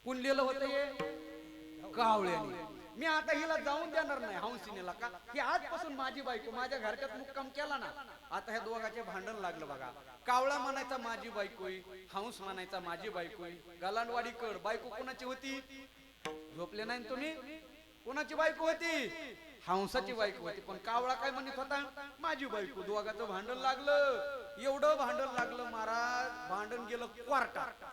कोण लिहिलं होतं हे? कावळ्याने. मी आता हिला जाऊन देणार नाही हंसिनीला, का ही आजपासून माझी बायको, माझ्या घरट्यात मुक्काम केला ना. आता ह्या दोघांचे भांडण लागलं बघा. कावळा म्हणायचा माझी बायकोय, हंस म्हणायचा माझी बायकोय. गलांडवाडी कड बायको कोणाची होती? झोपले नाही तुम्ही? कोणाची बायको होती? हंसाची बायको होती. पण कावळा काय म्हणत होता? माझी बायको. दोघांचं भांडण लागलं. एवढं भांडण लागलं महाराज, भांडण गेलं कोर्टात.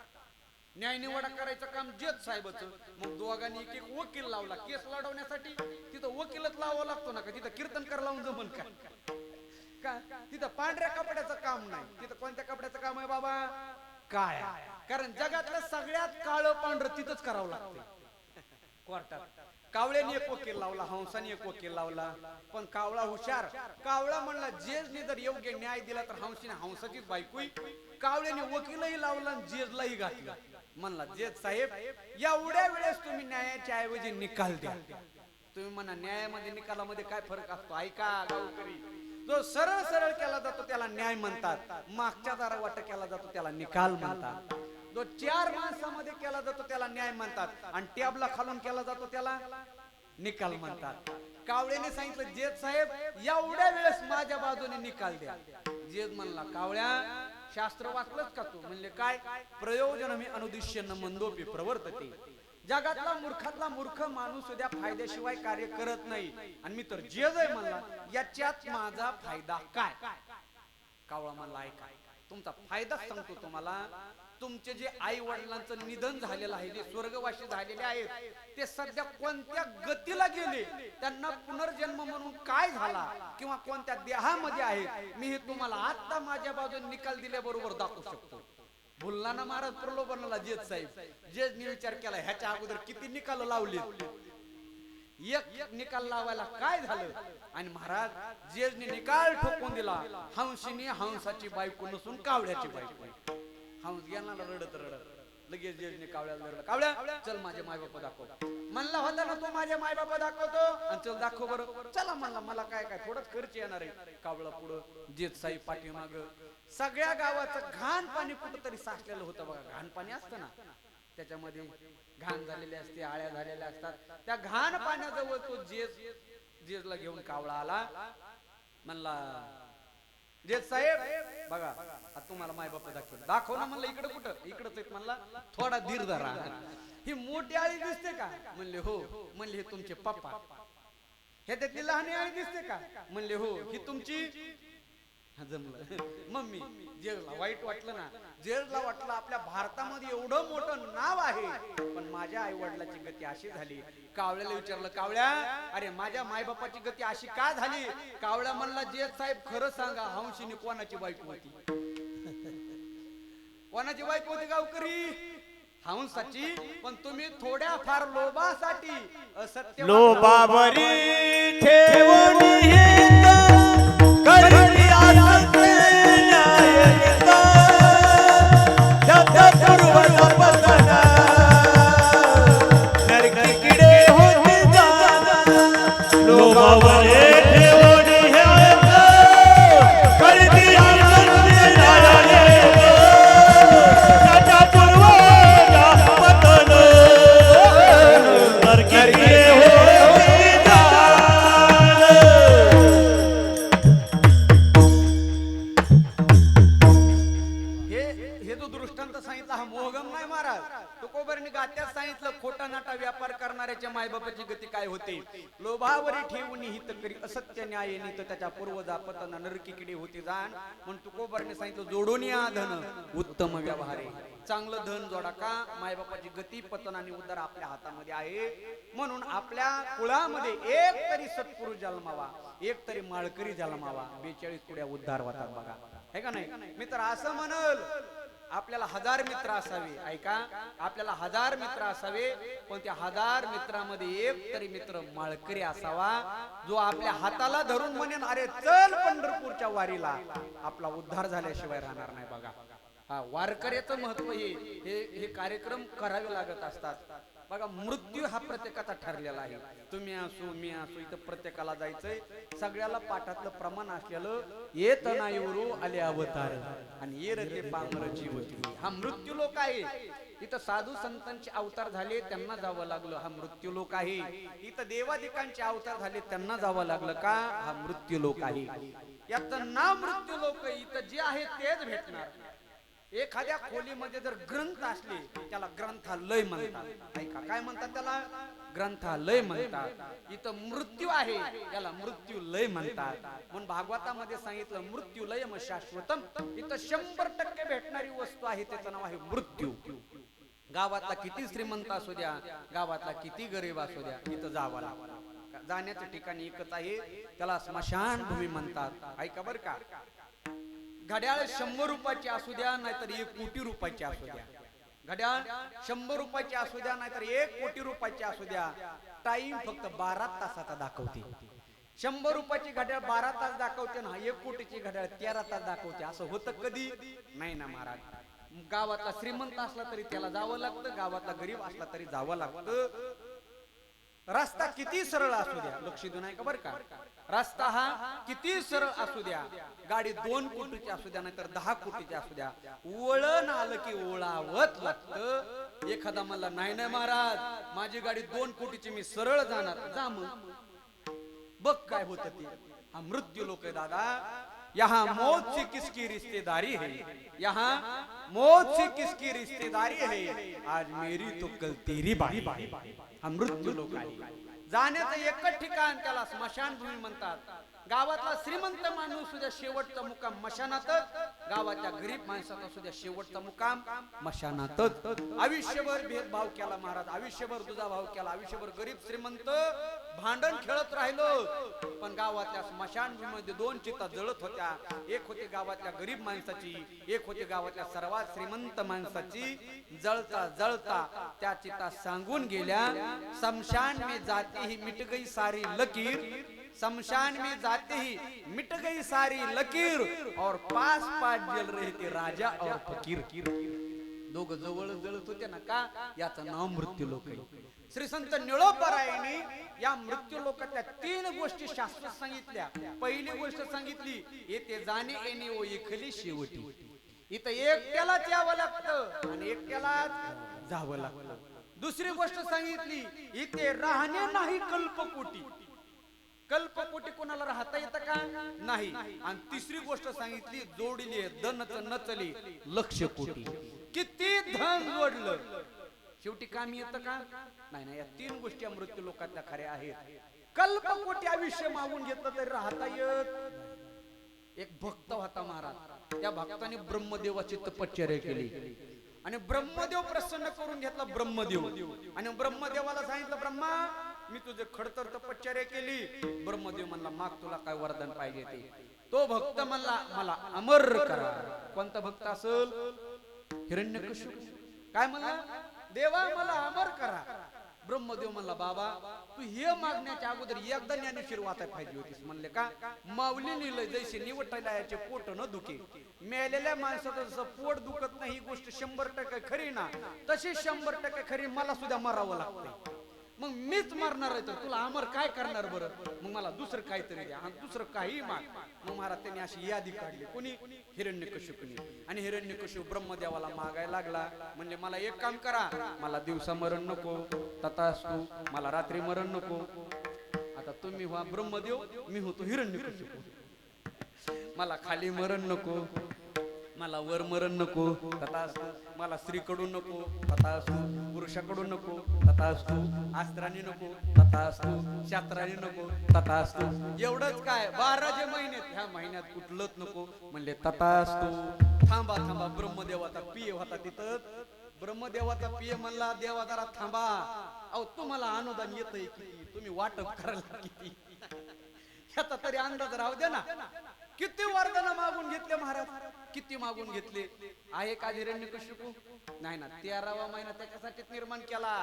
न्याय निवाडा करायचं काम जज साहेबाचं. मग दोघांनी एक एक वकील लावला केस लढवण्यासाठी. तिथं वकीलच लावावा लागतो ना का? तिथं कीर्तनकार लावून जमन का? तिथं पांढऱ्या कपड्याचं काम नाही. तिथं कोणत्या कपड्याचं काम आहे बाबा? काय? कारण जगातलं सगळ्यात काळं पांढरं तिथंच करावं लागतं कोर्टात. कावळ्याने एक वकील लावला, हंसाने एक वकील लावला. पण कावळा हुशार. कावळा म्हणला जेजने जर योग्य न्याय दिला तर हंसीने हंसाचीच बायकोय. कावळ्याने वकीलही लावला आणि जेजलाही घातला. म्हणला जेज साहेब एवढ्या वेळेस तुम्ही न्यायाच्या ऐवजी निकाल द्या. तुम्ही म्हणा न्यायामध्ये निकालामध्ये काय फरक असतो? ऐका गावकरी, जो सरळ सरळ केला जातो त्याला न्याय म्हणतात, मागच्या दारा वाट केला जातो त्याला निकाल म्हणतात. जो 4 माणसामध्ये केला जातो त्याला न्याय म्हणतात, आणि टॅबला खालून केला जातो त्याला निकाल म्हणतात. कावळ्याने सांगितलं, जेज साहेब एवढ्या वेळेस माझ्या बाजूने निकाल द्या. जेज म्हणला, कावळ्या शास्त्र वाचलंच का तू? म्हणले काय? प्रयोजन मी अनुदिश्य न मंदोपी प्रवर्तते. जगातला मूर्खातला मूर्ख माणूस उद्या फायद्याशिवाय कार्य करत नाही, आणि मी तर जेज आहे म्हणला, याच्यात माझा फायदा काय? कावळा म्हणला, ऐका तुमचा फायदा सांगतो तुम्हाला. तुमचे जे आई वडिलांचं निधन झालेलं आहे, जे स्वर्गवासी झालेले आहेत, ते सध्या कोणत्या गतीला गेले, त्यांना पुनर्जन्म म्हणून काय झाला किंवा कोणत्या देहामध्ये आहेत, मी हे तुम्हाला आता माझ्या बाजूने निकाल दिल्याबरोबर दाखवू शकतो. बुलढाणा महाराज प्रलोभनाला जेज साहेब, जेजने विचार केला ह्याच्या अगोदर किती निकाल लावले, एक निकाल लावायला काय झालं? आणि महाराज जेजने निकाल ठोकून दिला, हंसीने हंसाची बायको नसून कावळ्याची बायको. हंस गेला रडत रडत, लगेच जेजने कावळ्याला रडलं, कावळ्या चल माझे मायबाप दाखव. म्हणला होता ना तू माझे मायबाप दाखवतो, आणि चल दाखव बरं. चला म्हणला, मला काय काय थोडंच खर्च येणार आहे. कावळा पुढं, जेज साहेब पाठीमाग. सगळ्या गावाचं घाण पाणी कुठंतरी साचलेलं होतं बघा. घाण पाणी असतं ना, त्याच्यामध्ये घाण झालेले असते, आळ्या झालेल्या असतात. त्या घाण पाण्याजवळ तो जेजला घेऊन कावळा आला. म्हणला, जेज साहेब बघा आता तुम्हाला मायबाप दाखव ना. म्हणलं इकडे कुठं? इकडंच आहेत. म्हणला थोडा धीर धरा, ही मोठी आळी दिसते का? म्हणले हो. म्हणले हे तुमचे पप्पा. हे त्यातली लहान आळी दिसते का? म्हणले हो. ही तुमची जमलं मम्मी. जेजला वाईट वाटलं ना. जेजला वाटलं आपल्या भारतामध्ये एवढं मोठं नाव आहे, पण माझ्या आई वडिलाची गती अशी झाली. कावळ्याला विचारलं, कावळ्या अरे माझ्या मायबापाची गती अशी का झाली? कावळ्या म्हणला, जेज साहेब खरं सांगा, हंसीने कोणाची बायको होती? कोणाची बायको होती गावकरी? हंसाची. पण तुम्ही थोड्या फार लोभासाठी असत्य लोभावरी ठेवून करती आसक्त न्यायनिता, त्यात पूर्वज पतना नरकी किडे होते जाना. लोभावरी ठेवून करती आसक्त न्यायनिता, त्यात पूर्वज पतना नरकी किडे होते जाना. सांगितलं हा मोहगम नाही महाराज. तुकोबरने गात्यात सांगितलं, खोटा नाटा व्यापार करणाऱ्याच्या मायबापाची गती काय होते? लोभावरी ठेवून हित करी असत्य न्याय नीत, त्याच्या पूर्वजा पतन नरकी किडे होते जाण. म्हणून तुकोबरने सांगितलं, जोडून या धन उत्तम व्यवहारे. चांगलं धन जोडा का? मायबापाची गती पतन आणि उद्धार आपल्या हातामध्ये आहे. म्हणून आपल्या कुळामध्ये एक तरी सत्पुरुष जन्मावा, एक तरी माळकरी जन्मावा. 42 कुड्या उद्धार होतात बघा, है का नाही? मी तर असं म्हणल, आपल्याला 1000 मित्र असावे. ऐका, आपल्याला 1000 मित्र असावे, पण त्या 1000 मित्रामध्ये एक तरी मित्र माळकरी असावा, जो आपल्या हाताला धरून म्हणेन, अरे चल पंढरपूरच्या वारीला. आपला उद्धार झाल्याशिवाय राहणार नाही बघा. हा वारकऱ्याचं महत्व हे कार्यक्रम करावे लागत असतात बघा. मृत्यू हा प्रत्येकाचा ठरलेला आहे. तुम्ही असो, मी असो, इथं प्रत्येकाला जायचंय. सगळ्याला पाठातलं प्रमाण असलेलं, येत नाही उरू आले अवतार आणि ये रते पामर जीवती. हा मृत्यू लोक आहे. इथं साधू संतांचे अवतार झाले, त्यांना जावं लागलं. हा मृत्यू लोक आहे. इथं देवादिकांचे अवतार झाले, त्यांना जावं लागलं का? हा मृत्यू लोक आहे. याचं नाव मृत्यू लोक. इथं जे आहे तेच भेटणार. एखाद्या खोलीमध्ये जर ग्रंथ असले, त्याला ग्रंथालय म्हणतात. ऐका, काय म्हणतात त्याला? ग्रंथालय म्हणतात. इथं मृत्यू आहे, त्याला मृत्यूलय म्हणतात. म्हणून भागवतामध्ये सांगितलं, मृत्यूलय म शाश्वतम. इथं 100% भेटणारी वस्तू आहे, त्याचं नाव आहे मृत्यू. गावातला किती श्रीमंत असू द्या, गावातला किती गरीब असू द्या, इथं जावं लागतं. जाण्याचं ठिकाण एकच आहे, त्याला स्मशान भूमी म्हणतात. ऐका बर का, घड्याळ 100 रुपयाची असू द्या, नाहीतर 1 कोटी रुपयाची असू द्या. घड्याळ 100 रुपयाची असू द्या, नाहीतर 1 कोटी रुपयाची असू द्या, टाइम फक्त 12 तासाचा दाखवते. 100 रुपयाची घड्याळ 12 तास दाखवते ना, 1 कोटीची घड्याळ 13 तास दाखवते. असं होतं कधी? नाही ना महाराज. गावातला श्रीमंत असला तरी त्याला जावं लागतं, गावातला गरीब असला तरी जावं लागतं. रस्ता किती सरळ असू द्या, लक्ष देऊ नका बरं का, रस्ता हा किती सरळ असू द्या, गाडी 2 कोटीची असू द्या नाहीतर 10 कोटीची असू द्या, वळण आलं की ओळावत लागतं. एखादा मला नाही नाही महाराज माझी गाडी 2 कोटीची मी सरळ जाणार, जा मग बघ काय होत ती. हा मृत्यू लोक है दादा, यहाँ मौत से किसकी रिश्तेदारी है, यहाँ मौत से किसकी रिश्तेदारी है, आज मेरी तो कल तेरी बारी. हा मृत्यू लोक आहे. जाण्याचं एकच ठिकाण त्याला स्मशानभूमी म्हणतात. गावातला श्रीमंत माणूस सुद्धा शेवटचा मुक्काम मशानातच, गावाच्या गरीब माणसाचा सुद्धा शेवटचा मुक्काम मशानातच. आयुष्यभर भेदभाव केला महाराज, आयुष्यभर दुजाभाव केला, आयुष्यभर गरीब श्रीमंत भांडण खेळत राहिलो, पण गावातल्या स्मशानभूमीमध्ये 2 चिता जळत होत्या. एक होती गावातल्या गरीब माणसाची, एक होती गावातल्या सर्वात श्रीमंत माणसाची. जळता जळता त्या चिता सांगून गेल्या, शमशान में जाती ही मिट गई सारी लकीर, शमशान में जाते ही मिट गई सारी लकीर, और पास पास जल रहे थे राजा और फकीर. दोघ जवळ जळत होते ना का, याचं नाव मृत्यू लोक आहे. श्री संत निळोबारायांनी या मृत्यू लोकातल्या 3 गोष्टी शास्त्रात सांगितल्या. पहिली गोष्ट सांगितली, येथे जाणे येणे ओ एकली शेवटी. इथं एकट्यालाच यावं लागतं आणि एकट्यालाच जावं लागतं. दुसरी गोष्ट सांगितली, इथे राहणे नाही कल्पकोटी. कल्पकोटी कोणाला राहता येतं का, नाही. आणि तिसरी गोष्ट सांगितली, जोडली धनच नचली लक्ष कोटी. किती धन जोडलं शेवटी कामी येतं का, नाही नाही. या 3 गोष्टी मृत्यू लोकातल्या खऱ्या आहेत. कल्पकोटी आयुष्य मागून घेतलं तरी राहता येत. एक भक्त होता महाराज, त्या भक्ताने ब्रह्मदेवाची तपश्चर्या केली आणि ब्रह्मदेव प्रसन्न करून घेतला. ब्रह्मदेव आणि ब्रह्मदेवाला सांगितलं, ब्रह्मा मी तुझे खडतर तपश्चर्या केली. ब्रह्मदेव म्हणला, माग तुला काय वरदान पाहिजे ते. तो भक्त म्हणला, मला अमर करा. कोणता भक्त असेल, हिरण्यकशिपू. काय म्हणला, देवा मला अमर करा. ब्रह्मदेव म्हणला, बाबा तू हे मागण्याच्या अगोदर एकदा ज्ञानेश्वर वाचाय पाहिजे होतीस. म्हणले का, माऊली लिहिलंय, जैसे निवटायला याचे पोट न दुखे. मेलेल्या माणसाचं जसं पोट दुखत नाही ही गोष्ट 100% खरी ना, तशी 100% खरी मला सुद्धा मरावं लागतंय. मग मीच मरणार आहे तर तुला अमर काय करणार बरं, मग मला दुसरं काहीतरी द्या आणि दुसरं काही माग. मग महाराज त्यांनी अशी यादी काढली. कोणी, हिरण्यकशिपूने. आणि हिरण्यकशिपू ब्रह्मदेवाला मागायला लागला. म्हणजे मला एक काम करा, मला दिवसा मरण नको, तथास्तु. मला रात्री मरण नको. आता तुम्ही व्हा ब्रह्मदेव, मी होतो हिरण्यकशिपू. मला खाली मरण नको, मला वर मरण नको, तथास्तु. मला स्त्रीकडून नको, तथास्तु. पुरुषाकडून नको, तथास्तु. अस्त्राने नको, तथास्तु. शास्त्राने नको, तथास्तु. एवढंच काय, 12 महिन्यात, ह्या महिन्यात कुठलंच नको. म्हणले तथास्तु. थांबा थांबा, ब्रह्मदेवाचा पिय होता तिथं. ब्रह्मदेवाचा पिय म्हणला, देवा जरा थांबा, अहो तुम्हाला अनुदान येतंय किती, तुम्ही वाटप करायला किती, ह्याचा तरी अंदाज राहू द्या ना. किती वरदान मागून घेतले महाराज, किती मागून घेतले. आहे का हिरण्यकशिपू, नाही ना. 13वा महिना त्याच्यासाठीच निर्माण केला.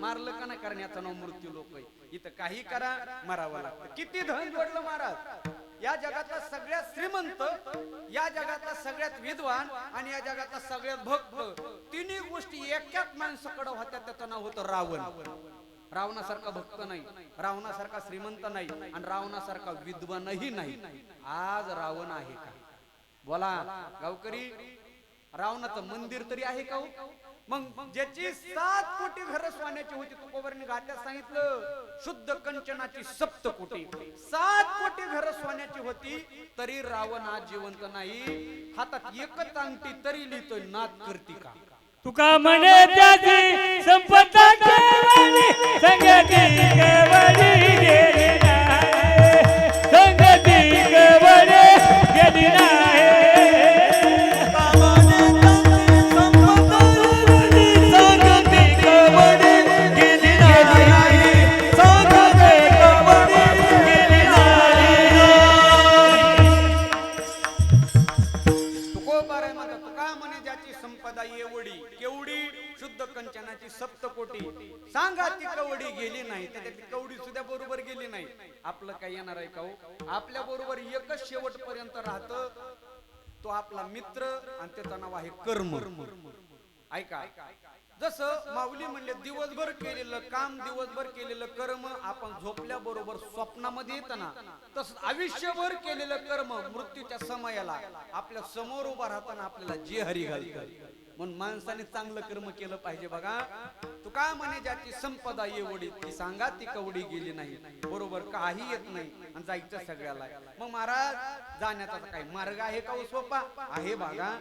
मारलं का नाही, करण्याचं नाव मृत्यू लोक आहे. इथं काही करा, मरावं लागतं. किती धन जोडलं महाराज. या जगातला सगळ्यात श्रीमंत, या जगातला सगळ्यात विद्वान आणि या जगातला सगळ्यात भक्त, 3 गोष्टी एकाच माणसाकडे होत्या. त्याचं नाव होतं रावण. रावणासारखा भक्त नाही, रावणासारखा श्रीमंत नाही आणि रावणासारखा विद्वानही नाही. आज रावण आहे का, बोला गावकरी. रावणाचं मंदिर तरी आहे का. मग ज्याची 7 कोटी घर सोन्याची होती, तुकोबारांनी गात्यात सांगितलं, शुद्ध कंचनाची 7 कोटी. 7 कोटी घर सोन्याची होती तरी रावण आज जिवंत नाही. हातात एकच अंगठी तरी लिहितोय, नाद करती का. तुका म्हणे त्याची संपदा केवली, संगती केवली गेली नाही, संगती केवली गेली नाही. संगती केवली गेली नाही, संगती केवली गेली नाही. तुकोबाराय म्हणतात, तुका म्हणे ज्याची संपदा एवढी केवढी, शुद्ध कंचनाची 7 कोटी, सांगा ती कवडी गेली नाही. त्याच्यातली कवडी सुद्धा बरोबर गेली नाही. आपलं काय येणार आहे का हो. आपल्या बरोबर एकच शेवटपर्यंत राहतं, तो आपला मित्र आणि त्याचं नाव आहे कर्म. ऐका, जसं माऊली म्हणले दिवसभर केलेलं काम, दिवसभर केलेलं कर्म आपण झोपल्याबरोबर स्वप्नामध्ये येतं ना, तसंच आयुष्यभर केलेलं कर्म मृत्यूच्या समयाला आपल्या समोर उभा राहताना आपल्याला जे हरी घालतं. म्हणून माणसाने चांगलं कर्म केलं पाहिजे. बघा तुका म्हणे ज्याची संपदा एवढी ती सांगा ती कवडी गेली नाही. बरोबर, काही येत नाही आणि जायचं सगळ्याला. मग महाराज जाण्याचा काही मार्ग आहे का सोपा आहे? बघा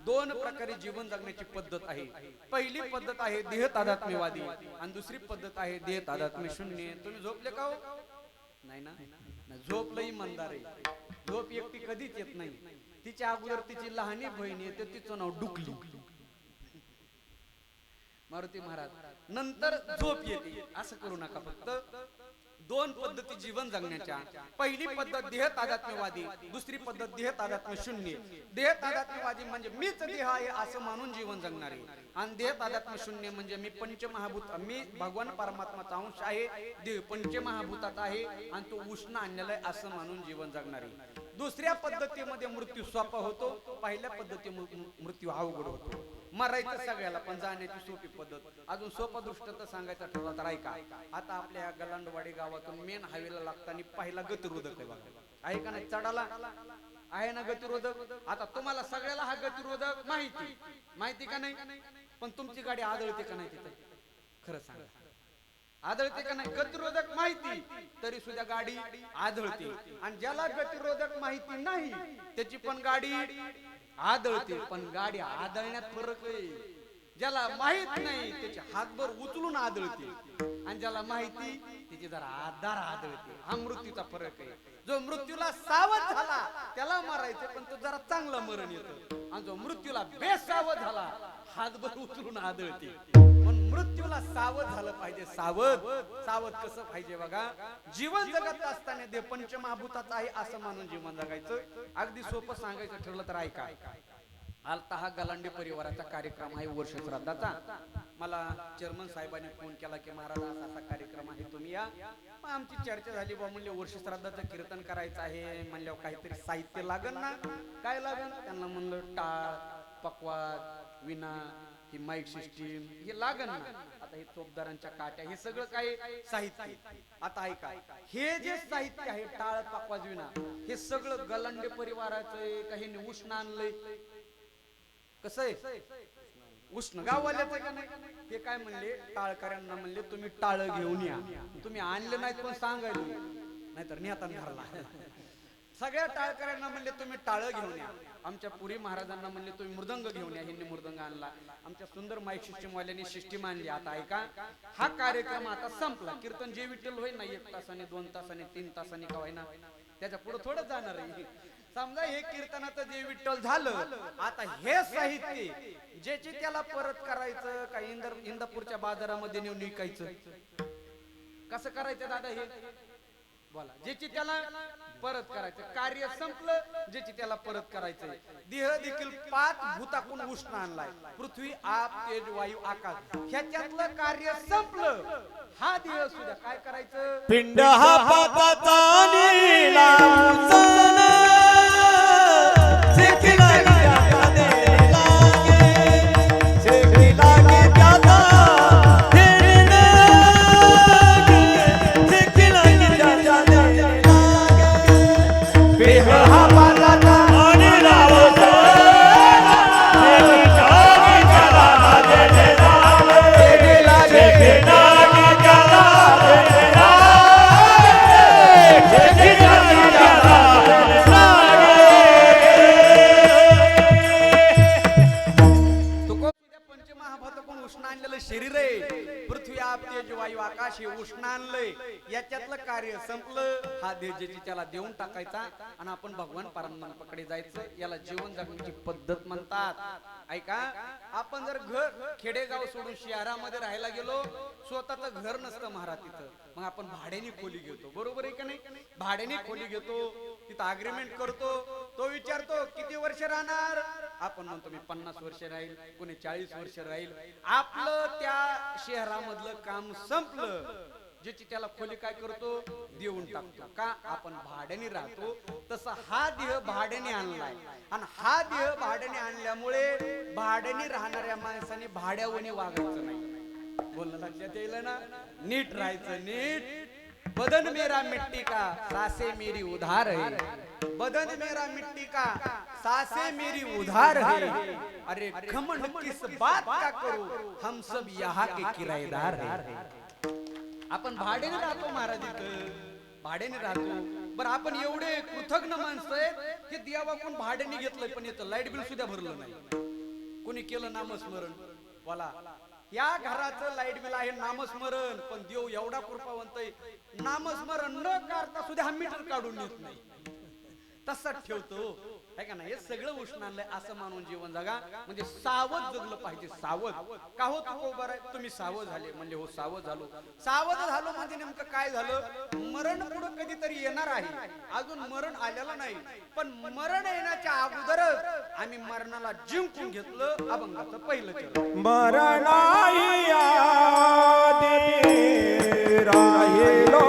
दोन प्रकारे जीवन जगण्याची पद्धत आहे. पहिली पद्धत आहे देह तादात्म्यवादी आणि दुसरी पद्धत आहे देह तादात्म्य शून्य. तुम्ही झोपले का हो? नाही ना, झोप लई मंदार आहे. झोप एकटी कधीच येत नाही. तिच्या अगोदर तिची लहानी बहीण येते, तिचं नाव डुकली मारुती महाराज, नंतर झोप येते. असं करू नका. फक्त दोन पद्धती जीवन जगण्याच्या. पहिली पद्धत देह तादात्म्यवादी, दुसरी पद्धत देह तादात्म्य शून्य. देह तादात्म्यवादी म्हणजे मीच देह आहे असं मानून जीवन जगणारे, आणि देह तादात्म्य शून्य म्हणजे मी पंचमहाभूत, मी भगवान परमात्माचा अंश आहे, देह पंचमहाभूतात आहे आणि तो उष्ण आणलेला आहे असं मानून जीवन जगणारे. दुसऱ्या पद्धतीमध्ये मृत्यू सोपा होतो, पहिल्या पद्धतीमध्ये मृत्यू अवघड होतो. मरायचं सगळ्याला पण जाण्याची सोपी पद्धत. अजून सोपा दृष्टांत सांगायचा ठरला तर ऐका. आता आपल्या गलांडवाडी गावातून मेन हायवेला लागताना पहिला गतिरोधक आहे बघा, आहे का नाही? चढाला आहे ना गतिरोधक. आता तुम्हाला सगळ्याला हा गतिरोधक माहिती का नाही? पण तुमची गाडी आदळते का नाही तिथे? खरं सांगा, आदळते का नाही? गतिरोधक माहिती तरी सुद्धा गाडी आदळते. आणि ज्याला गतिरोधक माहिती नाही त्याची पण गाडी आदळते. पण गाडी आदळण्यात फरक आहे. ज्याला माहित नाही त्याचे हातभर उचलून आदळते, आणि ज्याला माहिती त्याची जरा आधार आदळते. हा मृत्यूचा फरक आहे. जो मृत्यूला सावध झाला त्याला मारायचे, पण तो जरा चांगला मरण येतं. आणि जो मृत्यूला बेसावध झाला हातभर उचलून आदळते. पण मृत्यूला सावध झालं पाहिजे. सावध कसं पाहिजे बघा, जीवन जगत असताना देह पंचमहाभूताचा आहे असं मानून जीवन जगायचं. अगदी सोपं सांगायचं ठरलं तर ऐका. आलता हा गलांडे परिवाराचा कार्यक्रम आहे वर्ष श्राद्धाचा. मला चेअरमन साहेबांनी फोन केला की महाराज असा असा कार्यक्रम आहे, तुम्ही या. मग आमची चर्चा झाली. बा म्हणले वर्ष श्राद्धाचं कीर्तन करायचं आहे म्हणल्यावर काहीतरी साहित्य लागन ना. काय लागन? त्यांना म्हणलं टाळ, पकवाज, विना, ही माईक सिस्टीम हे लागन ना. आता हे चोपदारांच्या काट्या, हे सगळं काय साहित्य. आता ऐका, हे जे साहित्य आहे टाळ, पकवाज, विना, हे सगळं गलांडे परिवाराचं काही उष्ण आणलंय. कसं आहे? उष्ण गाववाल्याचं का नाही? हे काय म्हणले, टाळकऱ्यांना म्हणले तुम्ही टाळ घेऊन या. तुम्ही आणले नाहीत पण सांगायला, नाहीतर नेताना धरला. सगळ्या टाळकऱ्यांना म्हणले तुम्ही टाळ घेऊन या. आमच्या पुरी महाराजांना म्हणले तुम्ही मृदंग घेऊन या. ह्यांनी मृदंग आणला. आमच्या सुंदर माईक सिस्टीम वाल्यांनी सिस्टीम आणली. आता ऐका, हा कार्यक्रम आता संपला. कीर्तन जे विठ्ठल होईल ना 1 तासाने 2 तासाने 3 तासाने का होईना, त्याच्या पुढे थोडं जाणार आहे. समजा हे कीर्तनाचं जे विठ्ठल झालं, आता हे साहित्य ज्याची त्याला परत करायचं का इंदापूरच्या बाजारामध्ये नेऊन विकायचं? कसं करायचं दादा हे बोला? ज्याची त्याला परत करायचं. कार्य संपलं, ज्याची त्याला परत करायचंय. देह देखील 5 भूताकून उष्ण आणलाय, पृथ्वी, आप, तेज, वायू, आकाश. ह्याच्यातलं कार्य संपलं. हा देह सुद्धा काय करायचं? पिंड हा पाताचा नीला उचना, शेकीला त्याचा दे लागे, शेकीला त्याचा हिरड, शेकीला त्याचा दे लागे. पिंड हा पाताचा नीला उचना, शेकीला त्याचा शरीर आहे. पृथ्वी, आप, तेज, वायू, आकाश हे उष्ण आणलंय. याच्यातलं कार्य संपलं. हा देह ज्याची त्याला देऊन टाकायचा आणि आपण भगवान परमात्म्याकडे जायचं. याला जीवन जगण्याची पद्धत म्हणतात. ऐका, आपण जर घर खेडेगाव सोडून शहरामध्ये राहायला गेलो, स्वतःचं घर नसतं महाराज तिथं, मग आपण भाड्याने खोली घेतो. बरोबर आहे का नाही? भाड्याने खोली घेतो, तिथं अग्रीमेंट करतो. तो विचारतो किती वर्ष राहणार? आपण म्हणतो मी 50 वर्ष राहील, कोणी 40 वर्ष राहील. आपलं त्या शहरामधलं काम संपलं ज्याची त्याला खोली काय करतो देऊन टाकतो का आपण भाड्याने राहतो तसा हा देह भाड्याने आणलाय आणि हा देह भाड्याने आणल्यामुळे भाड्याने राहणाऱ्या माणसाने भाड्यावणी वागायचं नाही बोलणं लक्षात येईल ना नीट राहायचं नीट बदन मेरा मिट्टी का सासे मेरी उधार है बदन मेरा मिट्टी का सासे मेरी उधार है अरे घमंड किस बात का करूं हम सब यहाँ के किराएदार है आपण भाड्याने राहतो महाराज इथं भाड्याने राहतो बरं आपण एवढे कृतज्ञ माणसं आहेत की देवाकडून भाड्याने घेतलंय पण येतं लाईट बिल सुद्धा भरलं नाही कोणी केलं नामस्मरण बोला या घराचं लाईट बिल आहे नामस्मरण पण देव एवढा कृपावंत आहे नामस्मरण न करता सुद्धा हा मीटर काढून येत नाही तसंच ठेवतो है का नाही हे सगळं उष्ण आणलंय असं मानून जीवन जगा म्हणजे सावध जगलं पाहिजे सावध का हो तू बरं आहे तुम्ही सावध झाले म्हणजे हो सावध झालो म्हणजे नेमकं काय झालं मरण पुढं कधीतरी येणार आहे अजून मरण आलेलं नाही पण मरण येण्याच्या अगोदरच आम्ही मरणाला जिंकून घेतलं अभंगाचं पहिलं चरण मरणाई आधी राहिलो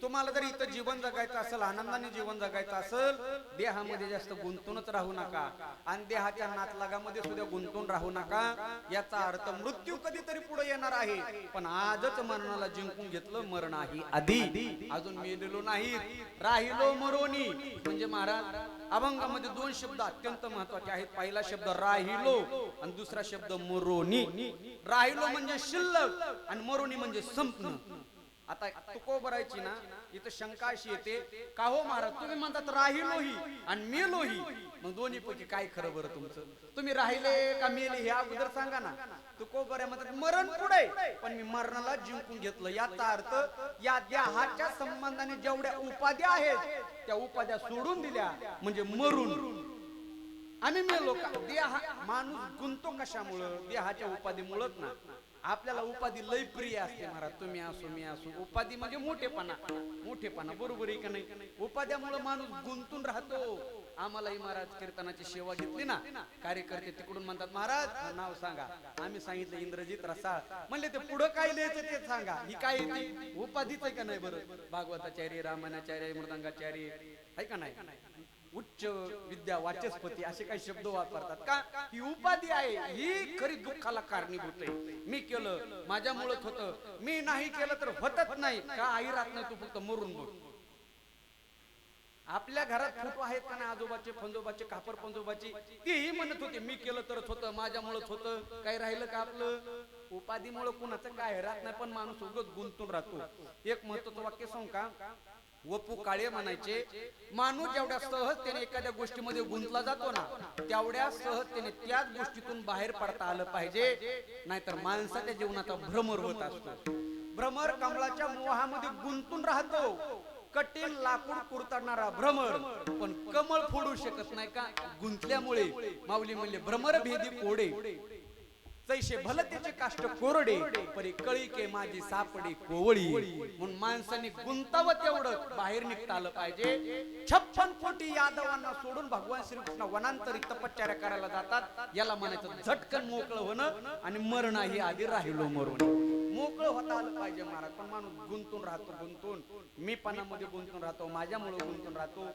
तुम्हाला जर इथं जीवन जगायचं असेल आनंदाने जीवन जगायचं असेल देहामध्ये जास्त गुंतूनच राहू नका आणि देहाच्या नातलागामध्ये सुद्धा गुंतून राहू नका याचा अर्थ मृत्यू कधीतरी पुढे येणार आहे पण आजच मरणाला जिंकून घेतलं मरण आहे आधी अजून मेलेलो नाही राहिलो मरोनी म्हणजे महाराज अभंगामध्ये दोन शब्द अत्यंत महत्वाचे आहेत पहिला शब्द राहिलो आणि दुसरा शब्द मरोनी राहिलो म्हणजे शिल्लक आणि मरोनी म्हणजे संपणं आता तुकोबरायची ना इथं शंका अशी येते का हो महाराज तुम्ही म्हणतात राहिलोही आणि मेलोही मग दोन्ही पैकी काय खरं बरं तुमचं तुम्ही राहिले का मेले हे अगोदर सांगा ना तुकोबऱ्या म्हणतात मरण पुढे पण मी मरणाला जिंकून घेतलं याचा अर्थ या देहाच्या संबंधाने जेवढ्या उपाध्या आहेत त्या उपाध्या सोडून दिल्या म्हणजे मरून आम्ही मेलो का देहा माणूस गुंतो कशामुळं देहाच्या उपाधीमुळंच ना आपल्याला उपाधी लय प्रिय असते महाराज तुम्ही असो मी असो उपाधी म्हणजे मोठेपणा बरोबर आहे का नाही उपाध्यामुळे माणूस गुंतून राहतो आम्हालाही महाराज कीर्तनाची सेवा घेतली ना कार्यकर्ते तिकडून म्हणतात महाराज नाव सांगा आम्ही सांगितलं इंद्रजित रसाळ म्हणले ते पुढं काय लिहायचं ते सांगा ही काय उपाधीच आहे का नाही बरं भागवताचार्य रामायणाचार्य मृदंगाचार्य आहे का नाही उच्च विद्या वाचस्पती असे काही शब्द वापरतात का ही उपाधी आहे ही खरी दुःखाला कारणीभूत आहे मी केलं माझ्यामुळेच होतं मी नाही केलं तर होतच नाही का आई राहत नाही तू फक्त मरून बघ आपल्या घरात फोटो आहेत का नाही आजोबाचे फंजोबाचे कापर पंजोबाचे तेही म्हणत होते मी केलं तरच होतं माझ्यामुळेच होतं काही राहिलं का आपलं उपाधीमुळे कुणाचं काय राहत नाही, पण माणूस उगत गुंतून राहतो. एक महत्वाचं वाक्य सांगू का? वपू काळे म्हणायचे, माणूस जेवढ्या सहजतेने एखाद्या गोष्टीमध्ये गुंतला जातो ना, तेवढ्या सहजतेने त्याच गोष्टीतून बाहेर पडता आलं पाहिजे, नाहीतर माणसाच्या जीवनाचा भ्रमर होत असतो. भ्रमर कमळाच्या मोहामध्ये गुंतून राहतो, कठीण लाकूड कुरतडणारा भ्रमर, पण कमळ फोडू शकत नाही का? गुंतल्यामुळे. माऊली म्हणले, भ्रमर भेदी कोडे, तैसे भल त्याचे काष्ट कोरडे, परी कळी के माझी सापडी कोवळी. म्हणून माणसाने गुंतावं तेवढं बाहेर निघता आलं पाहिजे. 56 कोटी यादवांना सोडून भगवान श्रीकृष्ण वनांतरी तपश्चर्या करायला जातात. याला म्हणायचं झटकन मोकळं होणं, आणि मरण ही आधी राहिलो मरून. मोकळं होता आलं पाहिजे महाराज. पण माणूस गुंतून राहतो, गुंतून मी पानामध्ये गुंतून राहतो, माझ्यामुळे गुंतून राहतो.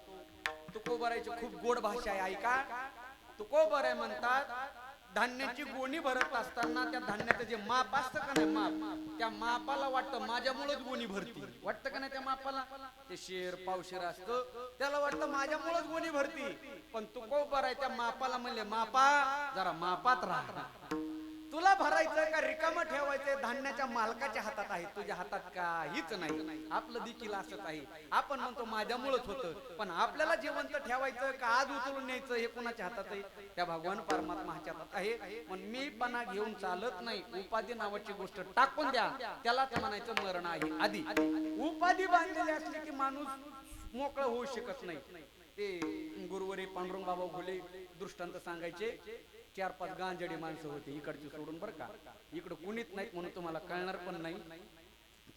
तुकोबारायची खूप गोड भाषा आहे, ऐका. तुकोबाराय म्हणतात, धान्याची गोणी भरत असताना त्या धान्याचं जे माप असतं का नाही, माप, त्या मापाला वाटतं माझ्यामुळेच गोणी भरती. वाटतं का नाही त्या मापाला? ते शेर पावशेर असतं, त्याला वाटतं माझ्यामुळेच गोणी भरती. पण तुकोबाराय त्या मापाला म्हणले, मापा जरा मापात राहा. तुला भरायचं का रिकामं ठेवायचंय? धान्याच्या मालकाच्या हातात आहे, तुझ्या हातात काहीच नाही. आपलं देखील असंच आहे. आपण म्हणतो माझ्यामुळेच होतं, पण आपल्याला जिवंत ठेवायचं का आज उचलून न्यायचं हे कोणाच्या हातात आहे? त्या भगवान परमात्माच्या हातात आहे. पण मी पणा घेऊन चालत नाही. उपाधी नावाची गोष्ट टाकून द्या, त्याला ते म्हणायचं मरण आहे आधी. उपाधी बांधलेली असली की माणूस मोकळं होऊ शकत नाही. ते गुरुवारी पांडुरंग बाबा घोले दृष्टांत सांगायचे. 4-5 गांजडी माणसं होती, इकडची सोडून बरं का, इकडं कुणीच नाहीत म्हणून तुम्हाला कळणार पण नाही.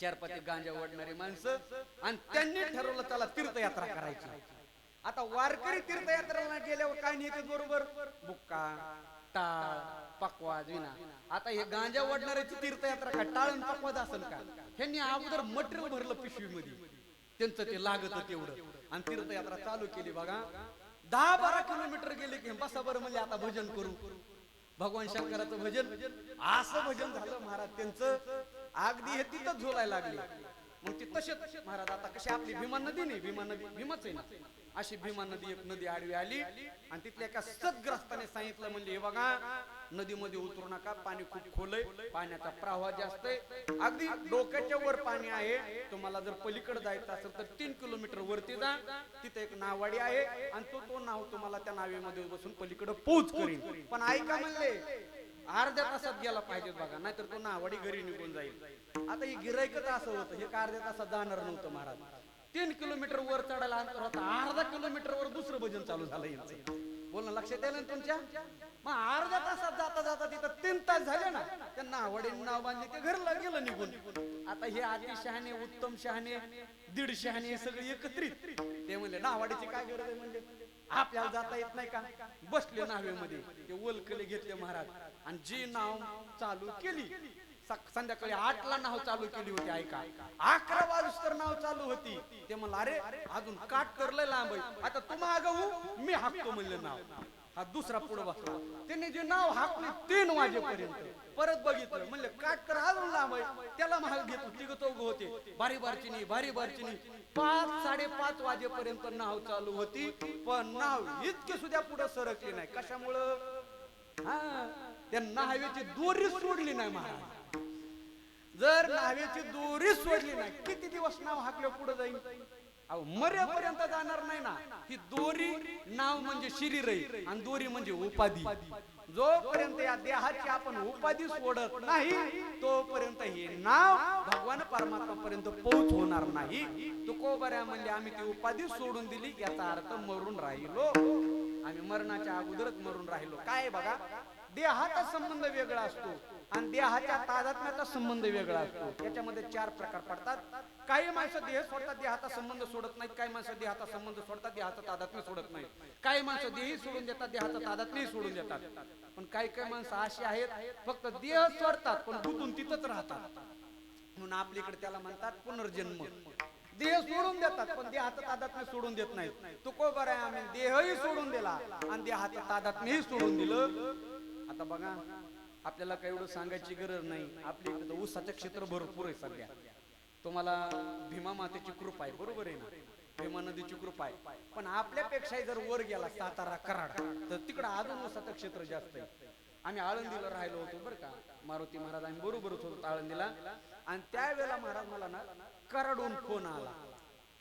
4-5 गांजा ओढणारी माणसं, आणि त्यांनी ठरवलं त्याला तीर्थयात्रा करायची. आता वारकरी तीर्थयात्रेला गेल्यावर काय नेते बरोबर? बुक्का, टाळ, पकवाज, विना. आता हे गांजा ओढणाऱ्याची तीर्थयात्रा का टाळ आणि पकवाज असेल का? ह्यांनी अगोदर मटेरियल भरलं पिशवीमध्ये, त्यांचं ते लागत तेवढं, आणि तीर्थयात्रा चालू केली. बघा 10-12 किलोमीटर गेले की बसा बरं म्हणजे आता भजन करू, भगवान शंकराचं भजन. असं भजन झालं महाराज त्यांचं, अगदी हे तिथं झोलायला लागले. मग ते तसेच महाराज, आता कशी आपली भीमा नदी नाही, भीमा नदी भीमाच आहे ना, अशी भीमा नदी एक नदी आडवी आली, आणि तिथल्या एका सद्ग्रस्ताने सांगितलं, म्हणजे हे बघा नदीमध्ये उतरू नका, पाणी खूप खोल आहे, पाण्याचा प्रवाह जास्त आहे, अगदी डोक्याच्या वर पाणी आहे. तुम्हाला जर पलीकडे जायचं असेल तर 3 किलोमीटर वरती जा, तिथे एक नाववाडी आहे, आणि तो नाव तुम्हाला त्या नावेमध्ये बसून पलीकडे पोच करीन. पण ऐका म्हणले, अर्ध्या तासात गेला पाहिजे बघा, नाहीतर तो नाववाडी घरी निघून जाईल. आता ही गिराईकच असं होतं, हे अर्ध्या तासात जाणार नव्हतं महाराज. 3 किलोमीटर वर चढायला अंतर होता, अर्धा किलोमीटर वर दुसरं भजन चालू झालं यांचं. बोलणं लक्षात येईल ना तुमच्या? मग अर्ध्या तासात जाता जाता तिथं 3 तास झाले ना, त्यांना वडील नाव बांधले, ते घरला गेलं निघून. आता हे अति शहाणे, उत्तम शहाणे, 1.5 शहाणे सगळे एकत्रित. ते म्हणले नावाडीची काय गरज आहे, म्हणजे आपल्याला जाता येत नाही का? बसले नावेमध्ये, ते वलकले घेतले महाराज, आणि जी नाव चालू केली, संध्याकाळी 8ला नाव चालू केली होती. ऐका, 11 वाजता नाव चालू होती. ते म्हणलं अरे अजून काट करलंय लांब, आता तू माग हो, मी हाकतो म्हणलं नाव. हा दुसरा पुढे बसला, त्यांनी जे नाव हाकले 3 वाजेपर्यंत. परत बघितलं, म्हणलं काट कर अजून लांब आहे, त्याला महाग घेतो. तिघ चौघ होते, भारी बारचिनी भारी बारचिनी. 5-5:30 वाजेपर्यंत नाव चालू होती, पण नाव इतके सुद्धा पुढे सरकले नाही. कशामुळं? त्या नावेची दोरी सोडली नाही महाराज. जर नावेची दोरी सोडली नाही, किती दिवस नाव हाकले पुढे जाईल? अहो मरेपर्यंत जाणार नाही ना. ही दोरी, नाव म्हणजे शरीर आहे, आणि दोरी म्हणजे उपाधी. जोपर्यंत या देहाची आपण उपाधी सोडत नाही, तोपर्यंत हे नाव भगवान परमात्मापर्यंत पोहोच होणार नाही. तुकोबाऱ्या म्हणजे आम्ही ती उपाधी सोडून दिली, याचा अर्थ मरून राहिलो. आम्ही मरणाच्या अगोदरच मरून राहिलो. काय बघा, देहाचा संबंध वेगळा असतो, आणि देहाच्या तादात्म्याचा संबंध वेगळा असतो. याच्यामध्ये 4 प्रकार पडतात. काही माणसं देह सोडतात, देहाचा संबंध सोडत नाहीत. काही माणसं देहाचा संबंध सोडतात, देहाचं तादात्म्य सोडत नाहीत. काही माणसं देही सोडून देतात, देहाचं तादात्म्यही सोडून देतात. पण काही माणसं अशी आहेत, फक्त देह सोडतात पण गुंतून तिथंच राहतात. म्हणून आपल्याकडे त्याला म्हणतात पुनर्जन्म. देह सोडून देतात पण देहाचं तादात्म्य सोडून देत नाहीत. तुकोबाराय आम्ही देहही सोडून दिला आणि देहाचं तादात्म्यही सोडून दिलं. आता बघा, आपल्याला काही एवढं सांगायची गरज नाही. आपल्या इकडे ऊसाचं क्षेत्र भरपूर आहे सध्या. तुम्हाला भीमा मातेची कृपा आहे, बरोबर आहे ना? भीमा नदीची कृपा आहे. पण आपल्यापेक्षा जर वर गेला सातारा कराड, तर तिकडे अजून ऊसाचं क्षेत्र जास्त आहे. आम्ही आळंदीला राहिलो होतो बरं का, मारुती महाराज आम्ही बरोबरच होतो आळंदीला. आणि त्यावेळेला महाराज मला ना कराडून फोन आला.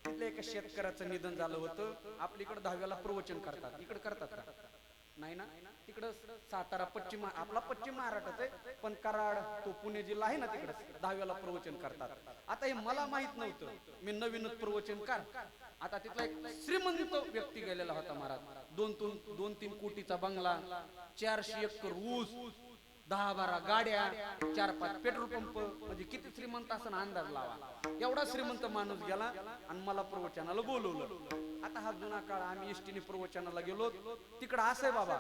तिथल्या एका शेतकऱ्याचं निधन झालं होतं. आपल्या इकडे 10व्याला प्रवचन करतात, इकडे करतात का नाही ना? तिकडं सातारा पश्चिम, आपला पश्चिम महाराष्ट्रात आहे, पण कराड तो पुणे जिल्हा आहे ना, तिकडे 10व्याला प्रवचन करतात. आता हे मला माहित नव्हतं, मी नवीनच प्रवचन कर. आता तिथला एक श्रीमंत व्यक्ती गेलेला होता महाराज. 2-3 कोटीचा बंगला, 400 एकर ऊस, 10-12 गाड्या, 4-5 पेट्रोल पंप. म्हणजे किती श्रीमंत असं अंदाज लावा. एवढा श्रीमंत माणूस गेला आणि मला प्रवचनाला बोलवलं. आता हा जुना काळ, आम्ही एसटीने प्रवचनाला गेलो. तिकडं असं आहे बाबा,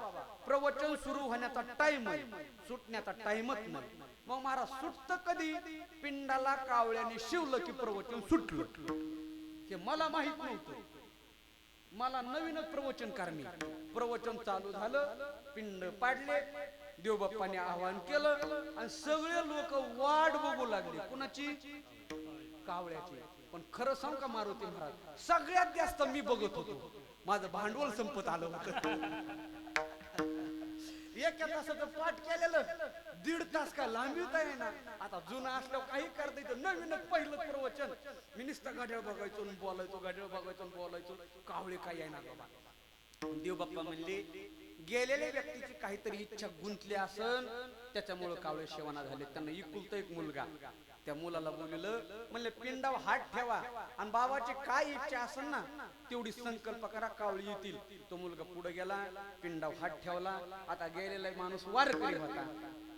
प्रवचन सुरू होण्याचा टाइम आहे, सुटण्याचा टाइमच नाही. मग महाराज सुटत कधी? पिंडाला कावळ्याने शिवलं की प्रवचन सुटलं. हे मला माहित नव्हतं, मला नवीनच प्रवचन करणे. प्रवचन चालू झालं, पिंड पाडले, देवबाप्पाने आवाहन केलं आणि सगळे लोक वाट बघू लागले. कुणाची? कावळ्याची. पण खरं सांग का मारुती महाराज, सगळ्यात जास्त मी बघत होतो. माझं भांडवल संपत आलं होतं. एका तासाचं पाठ केलेलं 1.5 तास का लांबीत आहे ना. आता जुनं असल्यावर काही करता येतं. नवीनच पहिलं प्रवचन, मी नुसतं गाड्या बघायचो बोलायचो, गाड्या बघायचो बोलायचो. कावळे काय आहे ना बाबा. देवबाप्पा म्हणले गेलेल्या व्यक्तीची काहीतरी इच्छा गुंतली असन, त्याच्यामुळे कावळे शेवाना झाले. त्यांना इकुलता एक मुलगा, त्या मुलाला बोललं, म्हणले पिंडावर हात ठेवा आणि बाबाची काय इच्छा असेल ना तेवढी संकल्प करा, कावळी येतील. तो मुलगा पुढे गेला, पिंडावर हात ठेवला. आता गेलेला माणूस वारकरी होता.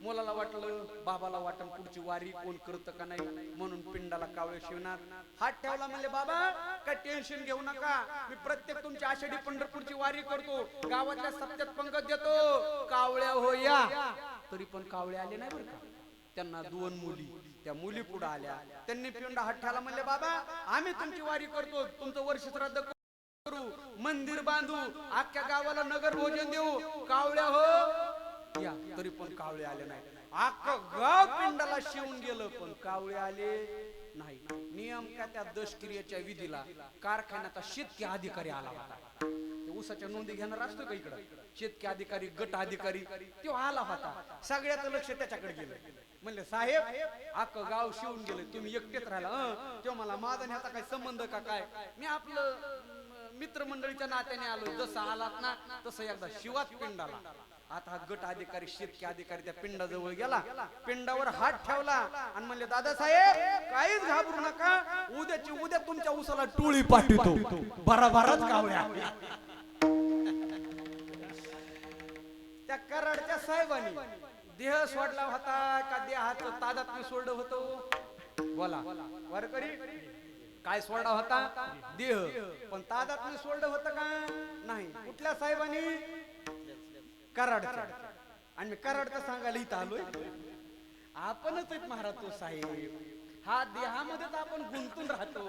मुलाला वाटलं, बाबाला वाटण पुढची वारी कोण करतं का नाही, म्हणून पिंडाला कावळे शिवणार. हात ठेवला, म्हणले बाबा काय टेन्शन घेऊ नका, मी प्रत्येक तुमची आषाढी पंढरपूरची वारी करतो, गावातल्या सप्त्यात पंगत देतो, कावळ्या हो या. तरी पण कावळे आले नाही बरं का. त्यांना 2 मुली, त्या मुली पुढे आल्या. त्यांनी पिंडा हात ठेवला, म्हणले बाबा आम्ही तुमची वारी करतो, तुमचं वर्ष श्राद्ध करू, मंदिर बांधू, अख्ख्या गावाला नगर भोजन देऊ, कावळ्या हो या. तरी पण कावळे आले नाही. अख्खं गाव पिंडाला शिवून गेलं, पण कावळे आले नाही. नियम का त्या दशक्रियेच्या विधीला कारखान्याचा शेतकी अधिकारी आला होता. ऊसाच्या नोंदी घेणार असतो का इकडं, शेतकी अधिकारी, गट अधिकारी, तो आला होता. सगळ्याचं लक्ष त्याच्याकडे गेलं. म्हणले साहेब अख्खं गाव शिवून गेले, तुम्ही एकटेच राहिला. तो मला माझा ह्याचा काही संबंध का काय, मी आपलं मित्रमंडळीच्या नात्याने आलो. जसं आलात ना तसं एकदा शिवात पिंडाला. आता हा गट अधिकारी, शेतकी अधिकारी त्या पिंडाजवळ गेला, पिंडावर हात ठेवला आणि म्हणले दादासाहेब काहीच घाबरू नका, उद्याची उद्या तुमच्या उसाला टोळी पाठवतो. भराभराच कावळ्या. त्या कराडच्या साहेबांनी देह सोडला होता का देहाचं तादात्म्य सोडलं होतं? बोला वारकरी, काय सोडला होता? देह. पण तादात्म्य सोडलं होतं का नाही? कुठल्या साहेबांनी? कराडच्या. आणि मी कराडचं सांगायला इथं आलोय. आपणच आहेत महाराज तो साहेब. हा देहामध्येच आपण गुंतून राहतो.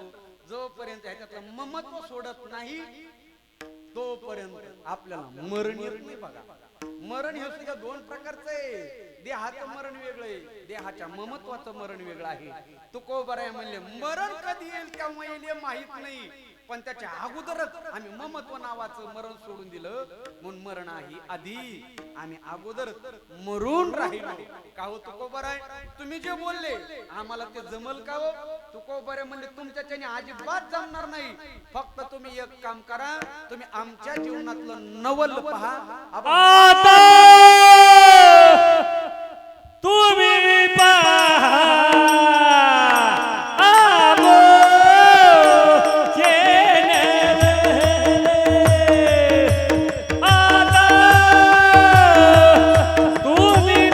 जोपर्यंत ह्याच्यातलं ममत्व सोडत नाही तोपर्यंत आपल्याला मरण येत नाही. बघा, मरण हे सुद्धा 2 प्रकारचं आहे. देहाचं मरण वेगळं आहे, देहाच्या ममत्वाचं मरण वेगळं आहे. तुकोबा राय म्हणले मरण कधी येईल केव्हा येईल हे माहित नाही, पण त्याच्या अगोदरच आम्ही ममत्व नावाचं मरण सोडून दिलं. म्हणून मरण आहे आधी, आम्ही अगोदर मरून राहिलो. का हो तुकोबा राय, तुम्ही जे बोलले आम्हाला ते जमल का हो? तुकोबा राय म्हणले तुमच्याच्याने अजिबात जमणार नाही. फक्त तुम्ही एक काम करा, तुम्ही आमच्या जीवनातलं नवल पहा. आता तुम्ही पहा तुम्ही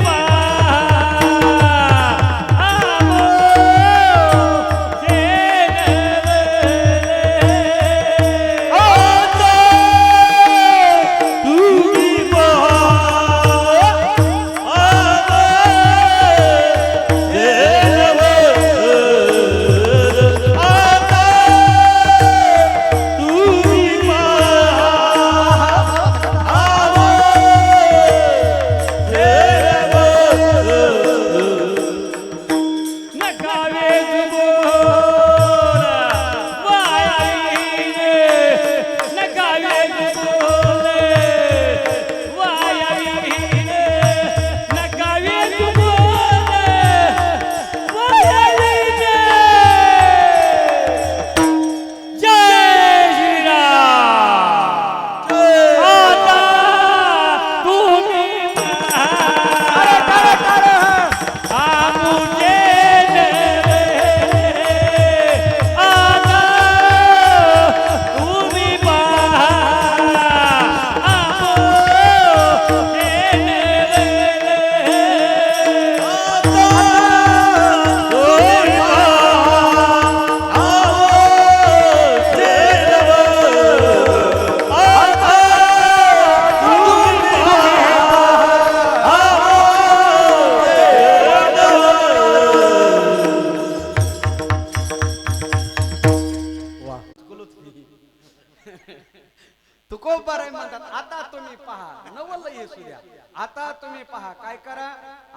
आता तुम्ही पहा काय करा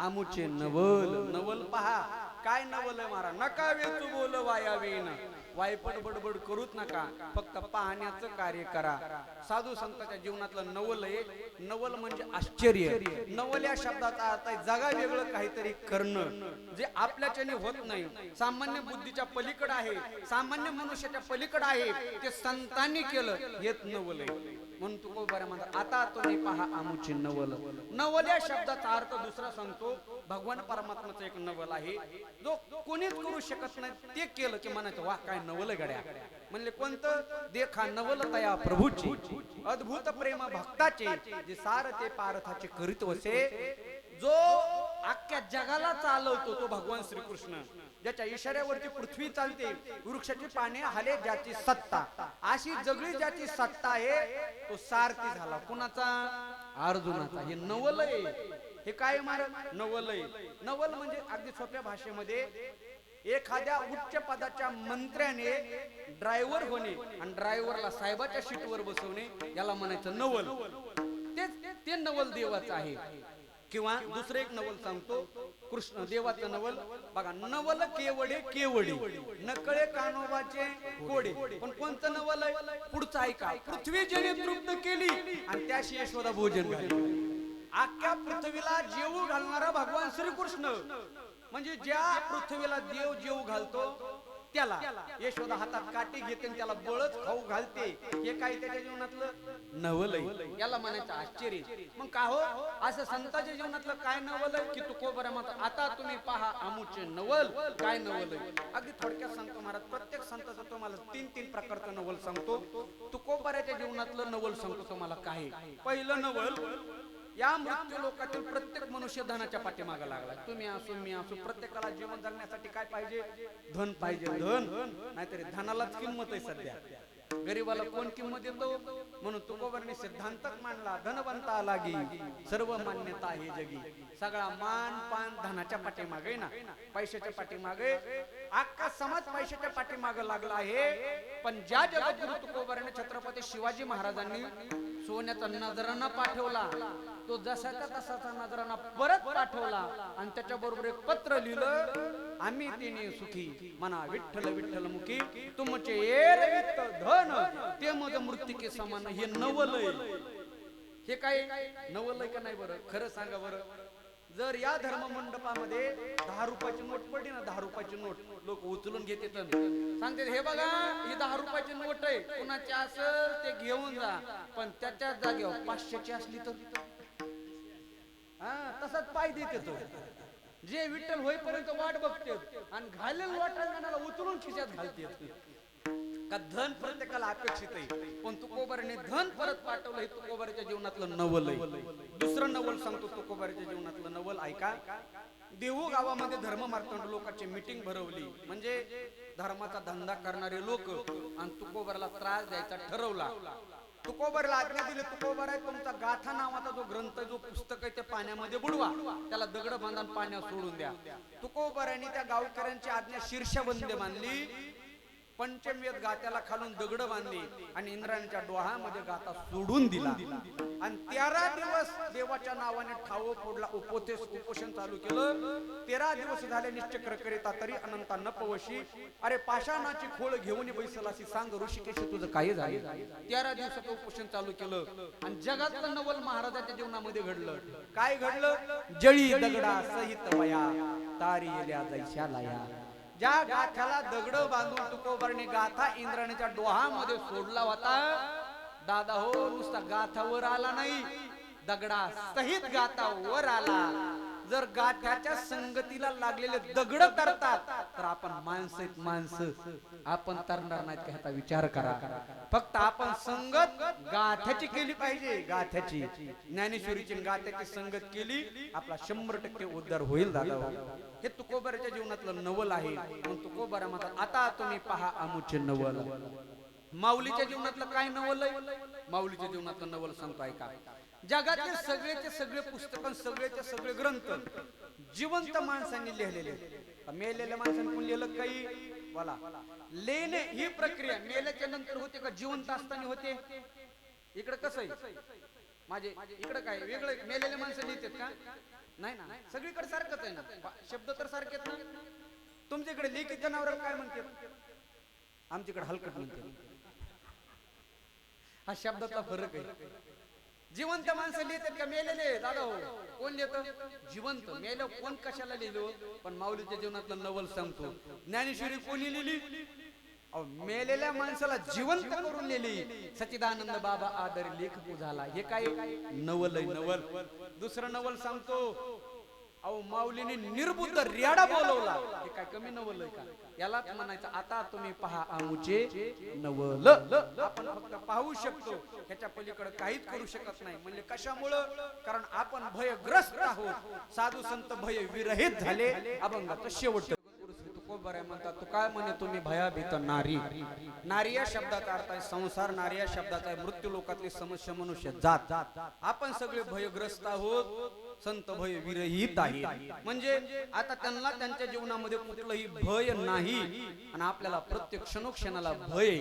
आमुचे नवल नवल पहा काय नवल आहे मारा नका वेचू बोल वायावेन वायपट बडबड करूच नका फक्त पाहण्याचं कार्य करा साधू संतांच्या जीवनातलं नवल आहे नवल म्हणजे आश्चर्य नवल या शब्दाचा अर्थ आहे जगा वेगळं काहीतरी करणं जे आपल्याच्याने होत नाही सामान्य बुद्धीच्या पलीकडे आहे सामान्य मनुष्याच्या पलीकडे आहे ते संतांनी केलं हेच नवल आहे म्हणून तू बरं म्हणतात आता तुम्ही पहा आमुचे नवल नवल या शब्दाचा अर्थ दुसरा सांगतो भगवान परमात्म्याचं एक नवल आहे जो कोणीच करू शकत नाही ते केलं की म्हणायचं वा काय नवल गड्या म्हणले कोणतं देखा नवल तया प्रभूची अद्भुत प्रेम भक्ताचे जे सार ते पारथाचे करीत वसे जो अख्ख्या जगाला चालवतो तो भगवान श्रीकृष्ण ज्याच्या इशाऱ्यावरती पृथ्वी चालते वृक्षाची पाने हाले ज्याची सत्ता अशी जगळी ज्याची सत्ता आहे तो सारथी झाला कुणाचा अर्जुनाचा हे नवल आहे हे काय मार नवल आहे नवल म्हणजे अगदी सोप्या भाषेमध्ये एखाद्या उच्च पदाच्या मंत्र्याने ड्रायव्हर होणे आणि ड्रायव्हरला साहेबाच्या सीटवर बसवणे याला म्हणायचं नवल ते नवल देवाचं आहे किंवा दुसरं एक नवल सांगतो कृष्ण देवाचं नवल बघा नवल केवडे केवडी नकळे कानोबाचे कोडे पण कोणतं नवल आहे पुढचं ऐका पृथ्वी जने तृप्त केली आणि त्याशी यशोदा भोजन घातलं अख्ख्या पृथ्वीला जेवू घालणारा भगवान श्रीकृष्ण म्हणजे ज्या पृथ्वीला देव जेवू घालतो त्याला यशोदा हातात काठी घेते त्याला बळच खाऊ घालते हे काय त्याच्या जीवनातलं नवल आहे याला म्हणायचं आश्चर्य मग का हो असं संतांच्या जीवनातलं काय नवल आहे की तुकोबरा म्हणतात आता तुम्ही पहा आमुचे नवल काय नवल आहे अगदी थोडक्यात सांगतो महाराज प्रत्येक संताचं तुम्हाला तीन प्रकारचं नवल सांगतो तुकोबऱ्याच्या जीवनातलं नवल सांगतो तुम्हाला काय पहिलं नवल या मृत्यू लोकातील प्रत्येक मनुष्य धनाच्या पाठीमागे लागला तुम्ही असो मी असो प्रत्येकाला जीवन जगण्यासाठी काय पाहिजे धन पाहिजे धन नाहीतरी धनालाच किंमत आहे सध्या गरीबाला कोण किंमत देतो म्हणून तुकोबराने सिद्धांतच मांडला धनवंता लागी सर्व मान्यता आहे जगी सगळा मान पान धनाच्या पाठीमागे ना पैशाच्या पाठीमागे अख्खा समाज पैशाच्या पाठीमागे लागला आहे पण ज्या जगद्गुरु तुकोबराने छत्रपती शिवाजी महाराजांनी सोन्याचा नजराणा पाठवला तो जसाचा तसाचा नजराणा परत पाठवला आणि त्याच्या बरोबर एक पत्र लिहिलं आम्ही तिने सुखी म्हणा विठ्ठल विठ्ठल मुखी तुमचे एरवित धन ते मग मृत्तिके समान हे नवल आहे हे काय नवल आहे का नाही बरं खरं सांगा बरं जर या धर्म मंडपामध्ये 10 रुपयाची नोट पडली ना 10 रुपयाची नोट लोक उचलून घेते सांगते हे बघा ही 10 रुपयाची नोट आहे कुणाची असेल ते घेऊन जा पण त्याच्या जागेवर 500ची असली तर तसाच पाय देते तो जे विठ्ठल होईपर्यंत वाट बघते आणि घालेल वाटायला उचलून खिशात घालते का धन प्रत्येकाला अपेक्षित आहे पण तुकोबराने धन परत पाठवलं हे तुकोबराच्या जीवनातलं नवल आहे दुसरं नवल सांगतो तुकोबराच्या जीवनातलं नवल ऐका देहू गावामध्ये धर्म मार्तंड लोकांची मीटिंग भरवली म्हणजे धर्माचा धंदा करणारे लोक आणि तुकोबराला त्रास द्यायचा ठरवला तुकोबराला आज्ञा दिली तुकोबर आहे तुमचा गाथा नावाचा जो ग्रंथ जो पुस्तक आहे ते पाण्यामध्ये बुडवा त्याला दगड बांधून पाण्यात सोडून द्या तुकोबरांनी त्या गावकऱ्यांची आज्ञा शीर्षबंदी मानली पंचमवेद गात्याला खालून दगड बांधली आणि इंद्राणीच्या डोहामध्ये गाथा सोडून दिला आणि 13 दिवस देवाच्या नावाने ठाव फोडला उपोषण चालू केलं 13 दिवस झाले निश्चक्र करिता तरी अनंता न पवशी अरे पाषाणाची खोळ घेऊन बैसलासी सांग ऋषिकेश तुझं काय झालं 13 दिवसाचं उपोषण चालू केलं आणि जगातलं नवल महाराजाच्या जीवनामध्ये घडलं काय घडलं जळी दगडा सहित वया तारी येल्या जैशाला या ज्या गाथ्याला दगड बांधून तुकोबराने गाथा इंद्राणीच्या डोहामध्ये सोडला होता दादा हो नुसता गाथा वर आला नाही दगडा सहित गाथा वर आला जर गाथ्याच्या संगतीला लागलेले दगड तरतात तर आपण माणसं आपण तरणार नाहीत का ह्याचा विचार करा फक्त आपण संगत गाथ्याची केली पाहिजे गाथ्याची ज्ञानेश्वरीची गाथ्याची संगत केली आपला 100% उद्धार होईल दादा हे तुकोबराच्या जीवनातलं नवल आहे म्हणून तुकोबरा म्हणतात आता तुम्ही पहा आमुचे नवल माऊलीच्या जीवनातलं काय नवल आहे माऊलीच्या जीवनातलं नवल सांगतो ऐका जगातले सगळेचे सगळे पुस्तक सगळेचे सगळे ग्रंथ जिवंत माणसांनी लिहिलेले मेलेल्या माणसांनी कोण लिहिलं काही बोला लेणे ही प्रक्रिया मेल्याच्या नंतर होते का जिवंत असताना होते इकडे कसं आहे माझे इकडे काय वेगळं मेलेले माणसं लिहितात का? नाही ना, सगळीकडे सारखंच आहे ना, शब्द तर सारखेच ना. तुमच्या इकडे लेखी जनावर काय म्हणतात, आमच्याकडे हलकट म्हणतात. हा शब्दाचा फरक आहे. जिवंत माणसं लिहितात का मेलेले? दादा हो, कोण लिहितं? जिवंत. मेलं कोण कशाला लिहिलो? पण माऊलीच्या जीवनातलं नवल सांगतो. ज्ञानेश्वरी कोणी लिहिली? मेलेल्या माणसाला जिवंत करून लिहिली. सच्चिदानंद बाबा आदर लेख झाला. हे काय नवल आहे, नवल. दुसरं नवल सांगतो, अहो माऊलीने निर्बुद्ध रेडा बोलवला. हे काय कमी नवल आहे का? यालाच म्हणायचं आता तुम्ही पहा आमुचे नवल. आपण फक्त पाहू शकतो, ह्याच्या पलीकडे काहीच करू शकत नाही. म्हणजे कशामुळं? कारण आपण भयग्रस्त आहोत. साधू संत भय विरहित झाले. अभंगाचं शेवट बरं म्हणतात. तू काय म्हणे? तुम्ही भयाभीत नारी. नारी या शब्दाचा अर्थ आहे संसार. नारी या शब्दाचा आहे मृत्यू लोकातली समस्या मनुष्य जात. आपण सगळे भयग्रस्त आहोत. संत भय विरहित आहे. म्हणजे आता त्यांना त्यांच्या जीवनामध्ये कुठलंही भय नाही आणि आपल्याला प्रत्येक क्षणोक्षणाला भय.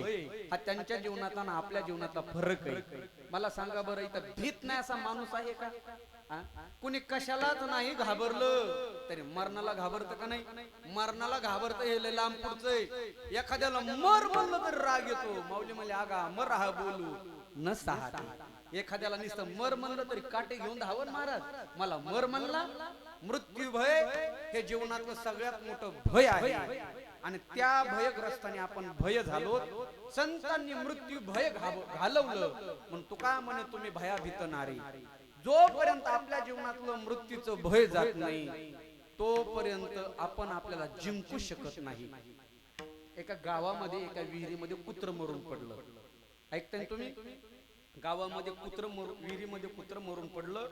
हा त्यांच्या जीवनातला आणि आपल्या जीवनातला फरक आहे. मला सांगा बरं, इथं भीत नाही असा माणूस आहे का? कुणी कशालाच नाही घाबरलं तरी मरणाला घाबरत का नाही? मरणाला घाबरत हे लांब पुढचंय. एखाद्याला मर म्हणलं तर राग येतो. माऊली म्हणले आगा मर हा बोलू न सहा. एखाद्याला नुसतं मर म्हणलं तरी काटे घेऊन धावून महाराज. मला मर म्हणला. मृत्यू भय हे जीवनातलं सगळ्यात मोठं भय आहे आणि त्या भयग्रस्ताने आपण भय झालो. संतांनी मृत्यू भय घालवलं. म्हणून तुका म्हणे तुम्ही भयाभीत नारी. जोपर्यंत आपल्या जीवनातलं मृत्यूचं भय जात नाही तोपर्यंत आपण आपल्याला जिंकू शकत नाही. एका गावामध्ये एका विहिरीमध्ये कुत्र मरून पडलं. ऐकताय तुम्ही? गावामध्ये विहिरीमध्ये कुत्र मरून पडलं.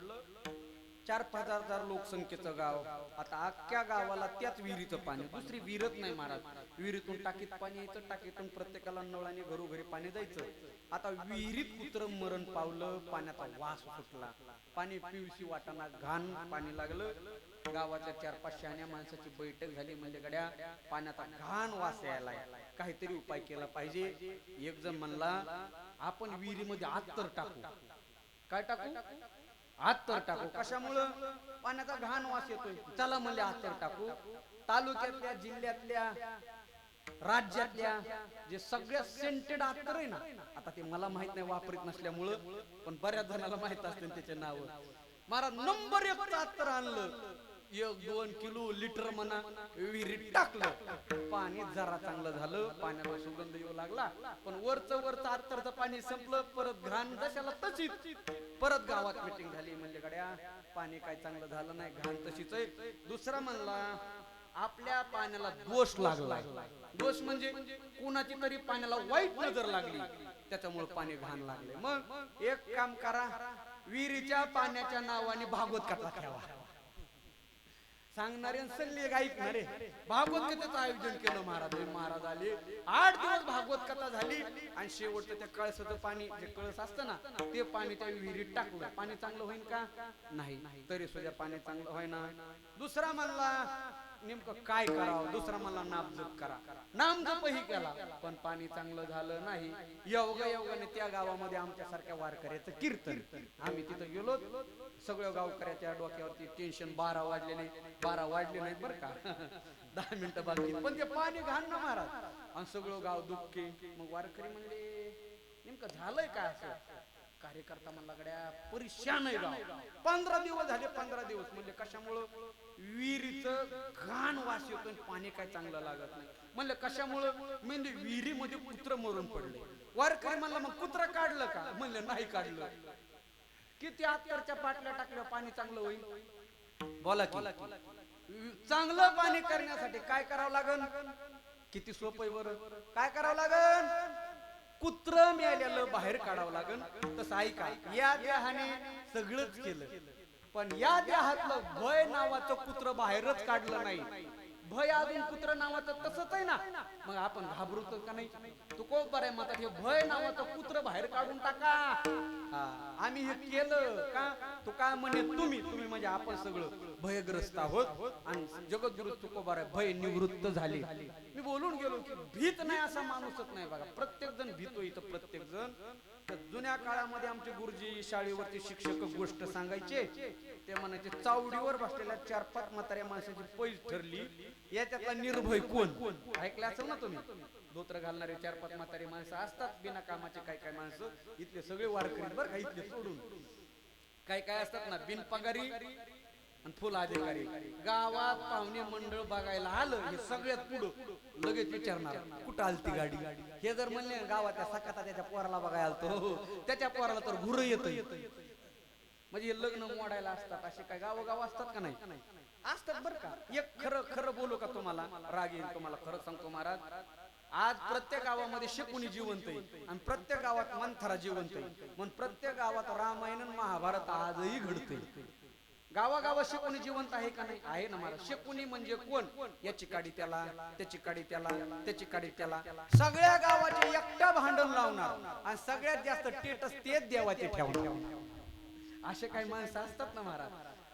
4-5 हजार लोकसंख्येचं गाव. आता अख्ख्या गावाला त्याच विहिरीचं पाणी, दुसरी विहिरच नाही महाराज. विहिरीतून टाकीत पाणी यायचं, टाकीतून प्रत्येकाला नळाने घरोघरी पाणी जायचं. आता विहिरीत कुत्र मरण पावलं. पाण्याचा वास सुटला. पाणी पिवशी वाटाणा घाण पाणी लागलं. गावाच्या 4-5 शहाण्या माणसाची बैठक झाली. म्हणजे गड्या पाण्याचा घाण वास यायला, काहीतरी उपाय केला पाहिजे. एक जण म्हणला आपण विहिरीमध्ये आत्तर टाकू. काय टाकू? आत्तर टाकू. कशामुळं? पाण्याचा घाण वास येतोय. चला म्हणले आत्तर टाकू. तालुक्यातल्या, जिल्ह्यातल्या, राज्यातल्या जे सगळ्यात सेंटेड अत्तर आहे ना, आता ते मला माहित नाही वापरीत नसल्यामुळं, पण बऱ्याच जणांना माहित असते त्याचे नाव. महाराज नंबर 1 अत्तर आणलं. 1-2 किलो लिटर म्हणा विहिरीत टाकलं. पाणी जरा चांगलं झालं. पाण्याला सुगंध येऊ लागला. पण वरचं अत्तरचं पाणी संपलं. परत घाण जशाला तशीच. परत गावात मीटिंग झाली. म्हणजे गड्या पाणी काय चांगलं झालं नाही, घाण तशीच आहे. दुसरा म्हणला आपल्या पाण्याला दोष लागला. दोष म्हणजे कुणाची तरी पाण्याला वाईट नजर लागली, त्याच्यामुळे पाणी घाण लागले. मग एक काम करा, विहिरीच्या पाण्याच्या नावाने भागवत कथा ठेवा. सांगणारे सल्ले ऐकणारे. भागवत कथेचं आयोजन केलं महाराज. महाराज आले. 8 दिवस भागवत कथा झाली आणि शेवटचं त्या कळसाचं पाणी, जे कळस असतं ना, ते पाणी त्या विहिरीत टाकलं. पाणी चांगलं होईल का? नाही. तरी सुद्धा पाणी चांगलं होईना. दुसरा म्हणला नेमकं काय करावं? दुसरा म्हणला नामजप करा. नामजपही केला पण पाणी चांगलं झालं नाही. योगाने त्या गावामध्ये आमच्यासारख्या वारकऱ्याचं कीर्तन. आम्ही तिथं गेलो. सगळ्या गावकऱ्याच्या डोक्यावरती टेन्शन. 12 वाजलेले. 12 वाजले नाहीत बरं का. 10 मिनिटं बाकी. पण ते पाणी घाण ना महाराज. आणि सगळं गाव दुःखी. मग वारकरी म्हणले नेमकं झालंय काय असं? कार्यकर्ता म्हणला गड्या परेशान आहे गाव. 15 दिवस झाले. 15 दिवस म्हणजे कशामुळं? विहिरीचं घाण वास येतो आणि पाणी काय चांगलं लागत नाही. म्हणलं कशामुळं? म्हणजे विहिरीमध्ये कुत्र मरून पडले. वारकरी म्हणला मग कुत्र काढलं का? म्हणलं नाही काढलं. किती अत्तरच्या बाटल्या टाकल्या पाणी चांगलं होईल? बोला की. चांगलं पाणी करण्यासाठी काय करावं लागन? किती सोपं आहे बरं. काय करावं लागन? कुत्र मेलेलं बाहेर काढावं लागन. तसं ऐका, या देहाने सगळंच केलं पण या देहातलं भय नावाचं कुत्र बाहेरच काढलं नाही. भय अजून कुत्र नावाचं तसंच आहे ना. मग आपण घाबरतो का नाही? तू को बरं आहे म्हणतात हे भय नावाचं कुत्र बाहेर काढून टाका. आम्ही हे केलं का? तू काय म्हणे तुम्ही म्हणजे आपण सगळं भयग्रस्त आहोत आणि जगद्गुरु तुकोबार आहे भय निवृत्त झाले. मी बोलून गेलो की भीत नाही असा माणूसच नाही बघा. प्रत्येक जण भीतो इथं. प्रत्येक जण तर जुन्या काळामध्ये आमचे गुरुजी शाळेवरती शिक्षक गोष्ट सांगायचे. ते म्हणायचे चावडीवर बसलेल्या 4-5 म्हाताऱ्या माणसाची पैज ठरली, याच्यातला निर्भय कोण. ऐकलं असेल ना तुम्ही, धोत्र घालणारे 4-5 म्हातारी माणसं असतात बिना कामाचे. काय काय माणसं इथले सगळे वारकरी बरं का, इथले सोडून काय काय असतात ना बिनपगारी आणि फुल अधिकारी. गावात पाहुणे मंडळ बघायला आलं, हे सगळ्यात पुढं लगेच विचारणार कुठं आलती गाडी. हे जर म्हणले गावात सकाता त्याच्या पोराला बघायला आलतो, त्याच्या पोराला तर घुर येत. म्हणजे हे लग्न मोडायला असतात. असे काय गावोगाव असतात का नाही? असतात बरं का. एक खरं खरं बोलू का तुम्हाला, राग येईल तुम्हाला, खरं सांगतो महाराज. आज प्रत्येक गावामध्ये शकुनी जिवंत आहे आणि प्रत्येक गावात मंथरा जिवंत आहे. म्हणून प्रत्येक गावात रामायण आणि महाभारत आजही घडते. गावागावात शकुनी जिवंत आहे का नाही? आहे ना महाराज. शकुनी म्हणजे कोण? याची काडी त्याला, त्याची काडी त्याला, त्याची काडी त्याला, सगळ्या गावाचे एकटा भांडण लावणार आणि सगळ्यात जास्त टेटस तेच देवाचे ठेवणार. असे काही माणसं असतात ना महाराज.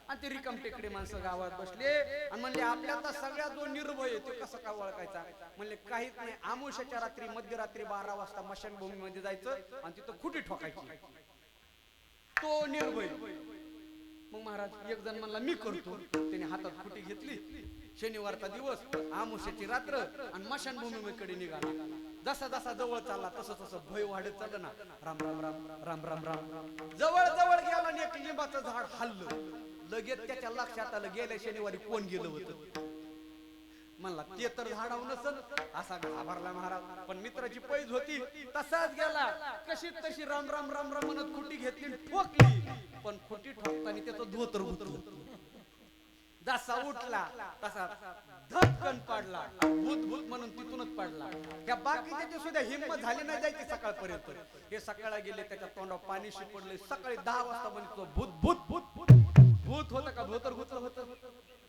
आणि ते रिकम टेकडे माणसं गावात बसले आणि म्हणले आपल्याला सगळ्यात जो निर्भय आहे ते कसं का ओळखायचा. म्हणले काहीच नाही, आमुष्याच्या रात्री मध्यरात्री 12 वाजता मशानभूमीमध्ये जायचं आणि तिथं खुटी ठोकायची. तो निर्भय. मग महाराज एक जण म्हणला मी करतो. त्याने हातात खुटी घेतली. शनिवारचा दिवस, आमुष्याची रात्र आणि मशानभूमीकडे निघाला. जसा जसा जवळ चालला तसं तसं भय वाढत चाललं ना. राम राम राम राम राम राम. जवळ जवळ गेला आणि एक लिंबाचं झाड हल्लं. लगेच त्याच्या लक्षात आलं गेल्या शनिवारी कोण गेलं होतं. म्हणला ते तर झाडावर नसल. असा घाबरला महाराज. पण मित्राची पैज होती, तसाच गेला. कशी तशी राम राम राम राम म्हणत खुटी घेतली, ठोकली. पण खुटी ठोकताना त्याचं धोतर गुतलं. जसा उठला तसा धपकन पडला. भूत भूत म्हणून तिथूनच पडला. त्या बाकीच्या सुद्धा हिंमत झाली नाही जायची सकाळपर्यंत. हे सकाळला गेले, त्याच्या तोंडावर पाणी शिपडले. सकाळी 10 वाजता म्हणतो भूत भूत भूत भूत होतं का धोतर गुतलं होतं.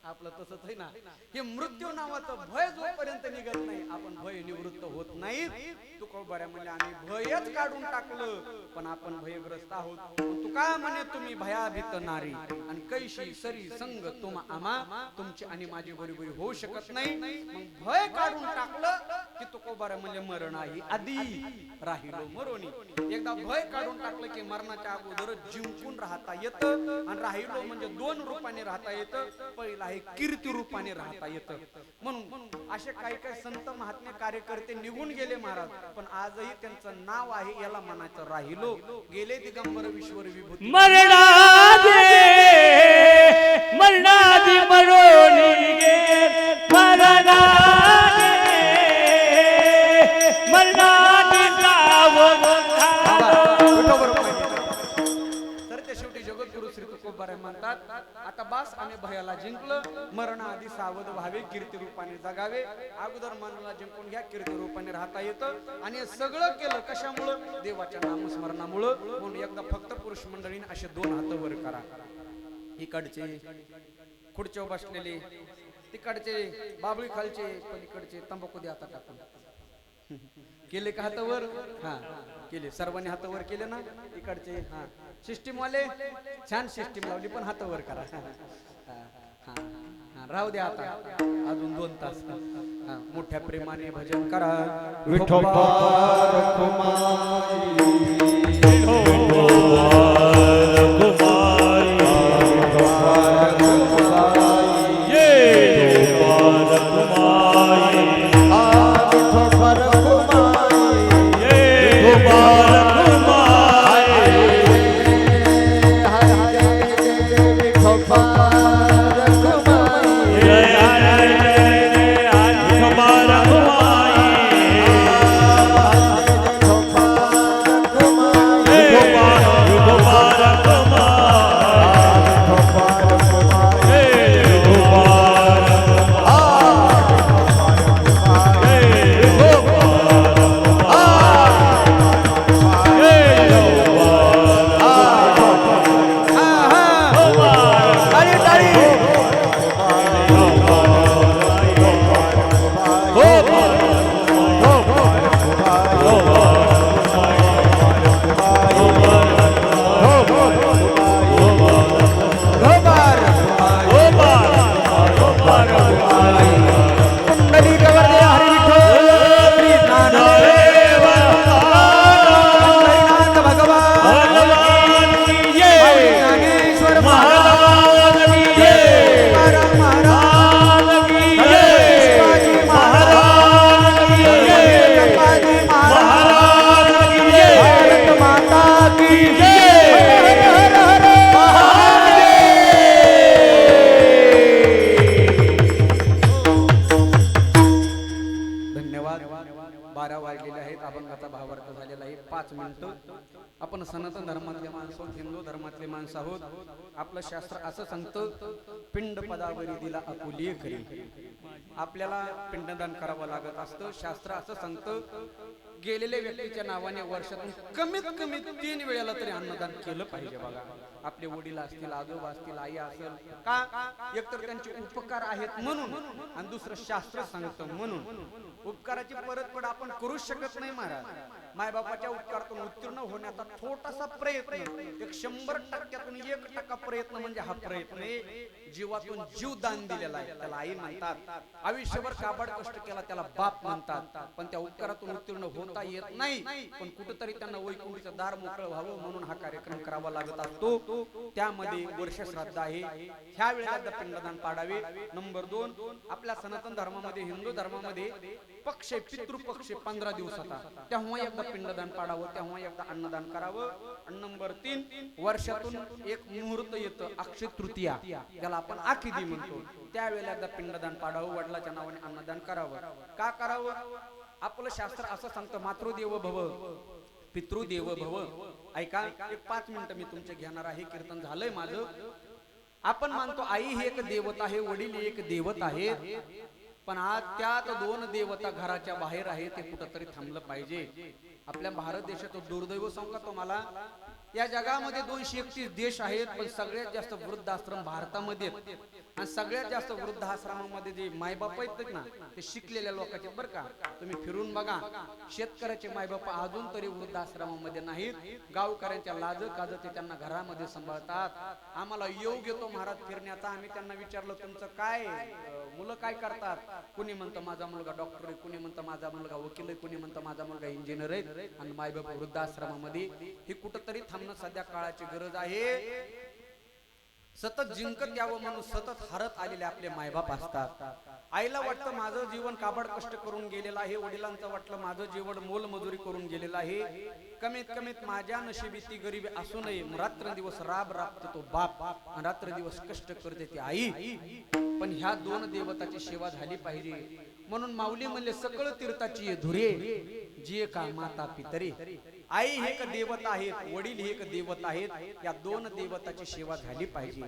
आपलं तसंच आहे ना. हे मृत्यू नावाचं भय जोपर्यंत निघत नाही आपण भय निवृत्त होत नाही. तुकोबऱ्या म्हणजे आम्ही भयच काढून टाकलं पण आपण भयग्रस्त आहोत. तू काय म्हणे तुम्ही भयाभीत नारी आणि कैशी सरी संग आम्हा तुमची आणि माझी बरोबरी होऊ शकत नाही. मग भय काढून टाकलं की तुकोबऱ्या म्हणजे मरण आहे आधी राहिलो मरोनी. एकदा भय काढून टाकलं की मरणाच्या अगोदर जिंकून राहता येतं आणि राहिलो म्हणजे 2 रूपाने राहता येतं. पहिला आहे कीर्ती रूपाने राहता येतं. म्हणून असे काही काही संत महात्मे कार्यकर्ते निघून गेले महाराज. पण आजही त्यांचं नाव आहे याला म्हणायचं राहिलो. गेले दिगंबर विश्वर विभूती मरणादे मरणादे मरोनी गे मरणादे मरणादे गाव तर ते शेवटी जगद्गुरु श्री तुकोबाराय म्हणतात आता बास आणि भयाला जिंकलं. मरण आधी सावध व्हावे, कीर्ती रूपाने जगावे. अगोदर मनाला जिंकून घ्या, कीर्ती रूपाने राहता येतं. आणि हे सगळं केलं कशामुळं? देवाच्या नामस्मरणामुळं. म्हणून एकदा फक्त पुरुष मंडळीने असे 2 हात वर करा. इकडचे खुर्चीवर बसलेले, तिकडचे बाबळी खालचे, पलीकडचे तंबाखू द्या आता टाकून. केले का हातावर? हा केले. सर्वांनी हातावर केले ना. इकडचे हा सिस्टीम वाले छान सिस्टीम लावली पण हातावर करा. राहू द्या आता अजून 2 तास. मोठ्या प्रेमाने भजन करा. विठोबा ताली 5 मिनिटं. आपण सनातन धर्मातले माणसं आहोत, हिंदू धर्मातले माणसं आहोत. आपलं शास्त्र असं सांगतं, पिंड पदावरी दिला आपुली करी. आपल्याला पिंडदान करावं लागत असतं. शास्त्र असं सांगतं, गेलेल्या व्यक्तीच्या नावाने वर्षातून कमीत कमी 3 वेळेला तरी अन्नदान केलं पाहिजे. बघा, आपले वडील असतील, आजोबा असतील, आई असेल, का एकतर त्यांचे उपकार आहेत म्हणून, आणि दुसरं शास्त्र सांगतं म्हणून. उपकाराची परतफेड आपण करूच शकत नाही महाराज. मायबापाच्या उपकारातून उत्तीर्ण होण्याचा छोटासा प्रयत्न, एक 100%तून 1% प्रयत्न म्हणजे हा प्रयत्न आहे. जीवातून जीव दान दिलेला आहे त्याला आई म्हणतात. आयुष्यभर काबाड कष्ट केला त्याला बाप म्हणतात. पण त्या उपकारातून उत्तीर्ण होता येत नाही, पण कुठेतरी त्यांना वैकुंठीचं दार मोकळं व्हावं म्हणून हा कार्यक्रम करावा लागत असतो. त्यामध्ये वर्ष श्राद्ध आहे. ह्या वेळेला पिंडदान पाडावे. नंबर 2, आपल्या सनातन धर्मामध्ये, हिंदू धर्मामध्ये पक्ष पितृपक्ष 15 दिवसाचा, तेव्हा एकदा पिंडदान पाडावं, तेव्हा एकदा अन्नदान करावं. आणि नंबर 3, वर्षातून एक मुहूर्त येतं, अक्षय तृतीया, त्याला आपण आखिदी म्हणतो. त्यावेळेला एकदा पिंडदान पाडावं, वडिलाच्या नावाने अन्नदान करावं. का करावं? आपलं शास्त्र असं सांगतं, मातृदेव भव पितृदेव भव. ऐका, एक 5 मिनिटं मी तुमचे घेणार आहे. कीर्तन झालंय माझं. आपण मानतो आई ही एक देवता आहे, वडील ही एक देवता आहे, पण आज त्यात 2 देवता घराच्या बाहेर आहे. ते कुठंतरी थांबलं पाहिजे. आपल्या भारत देशाचं दुर्दैव सांगू का तुम्हाला, या जगामध्ये 231 देश आहेत, पण सगळ्यात जास्त वृद्धाश्रम भारतामध्ये आहेत. आणि सगळ्यात जास्त वृद्धाश्रमामध्ये जे मायबाप आहेत ना, ते शिकलेल्या लोकांचे. बरं का, तुम्ही फिरून बघा, शेतकऱ्याचे मायबाप अजून तरी वृद्धाश्रमामध्ये नाहीत. गावकऱ्यांच्या लाज काज ते त्यांना घरामध्ये सांभाळतात. आम्हाला योग येतो महाराज फिरण्याचा. आम्ही त्यांना विचारलं, तुमचं काय, मुलं काय करतात? कुणी म्हणतं माझा मुलगा डॉक्टर आहे, कुणी म्हणतं माझा मुलगा वकील आहे, कुणी म्हणतं माझा मुलगा इंजिनियर आहे. आणि मायबाप वृद्धाश्रमामध्ये. हे कुठंतरी थांबणं सध्या काळाची गरज आहे. सतत जिंकत यावं म्हणून सतत हरत आलेले आपले मायबाप असतात. आईला वाटतं माझं जीवन काबाड कष्ट करून गेलेलं आहे, वडिलांचं वाटलं माझं जीवन मोलमजुरी करून गेलेलं आहे. कमीत कमीत माझ्या नशिबी ती गरीबी असू नये. रात्रंदिवस राब राबतो तो बाप, आणि रात्रंदिवस कष्ट करते ती आई. पण ह्या 2 देवताची सेवा झाली पाहिजे. म्हणून माऊली म्हणले, सकळ तीर्थाची धुरे जी का माता पितरी. आई ही एक देवता आहेत, वडील ही एक देवता आहेत. या 2 देवताची सेवा झाली पाहिजे.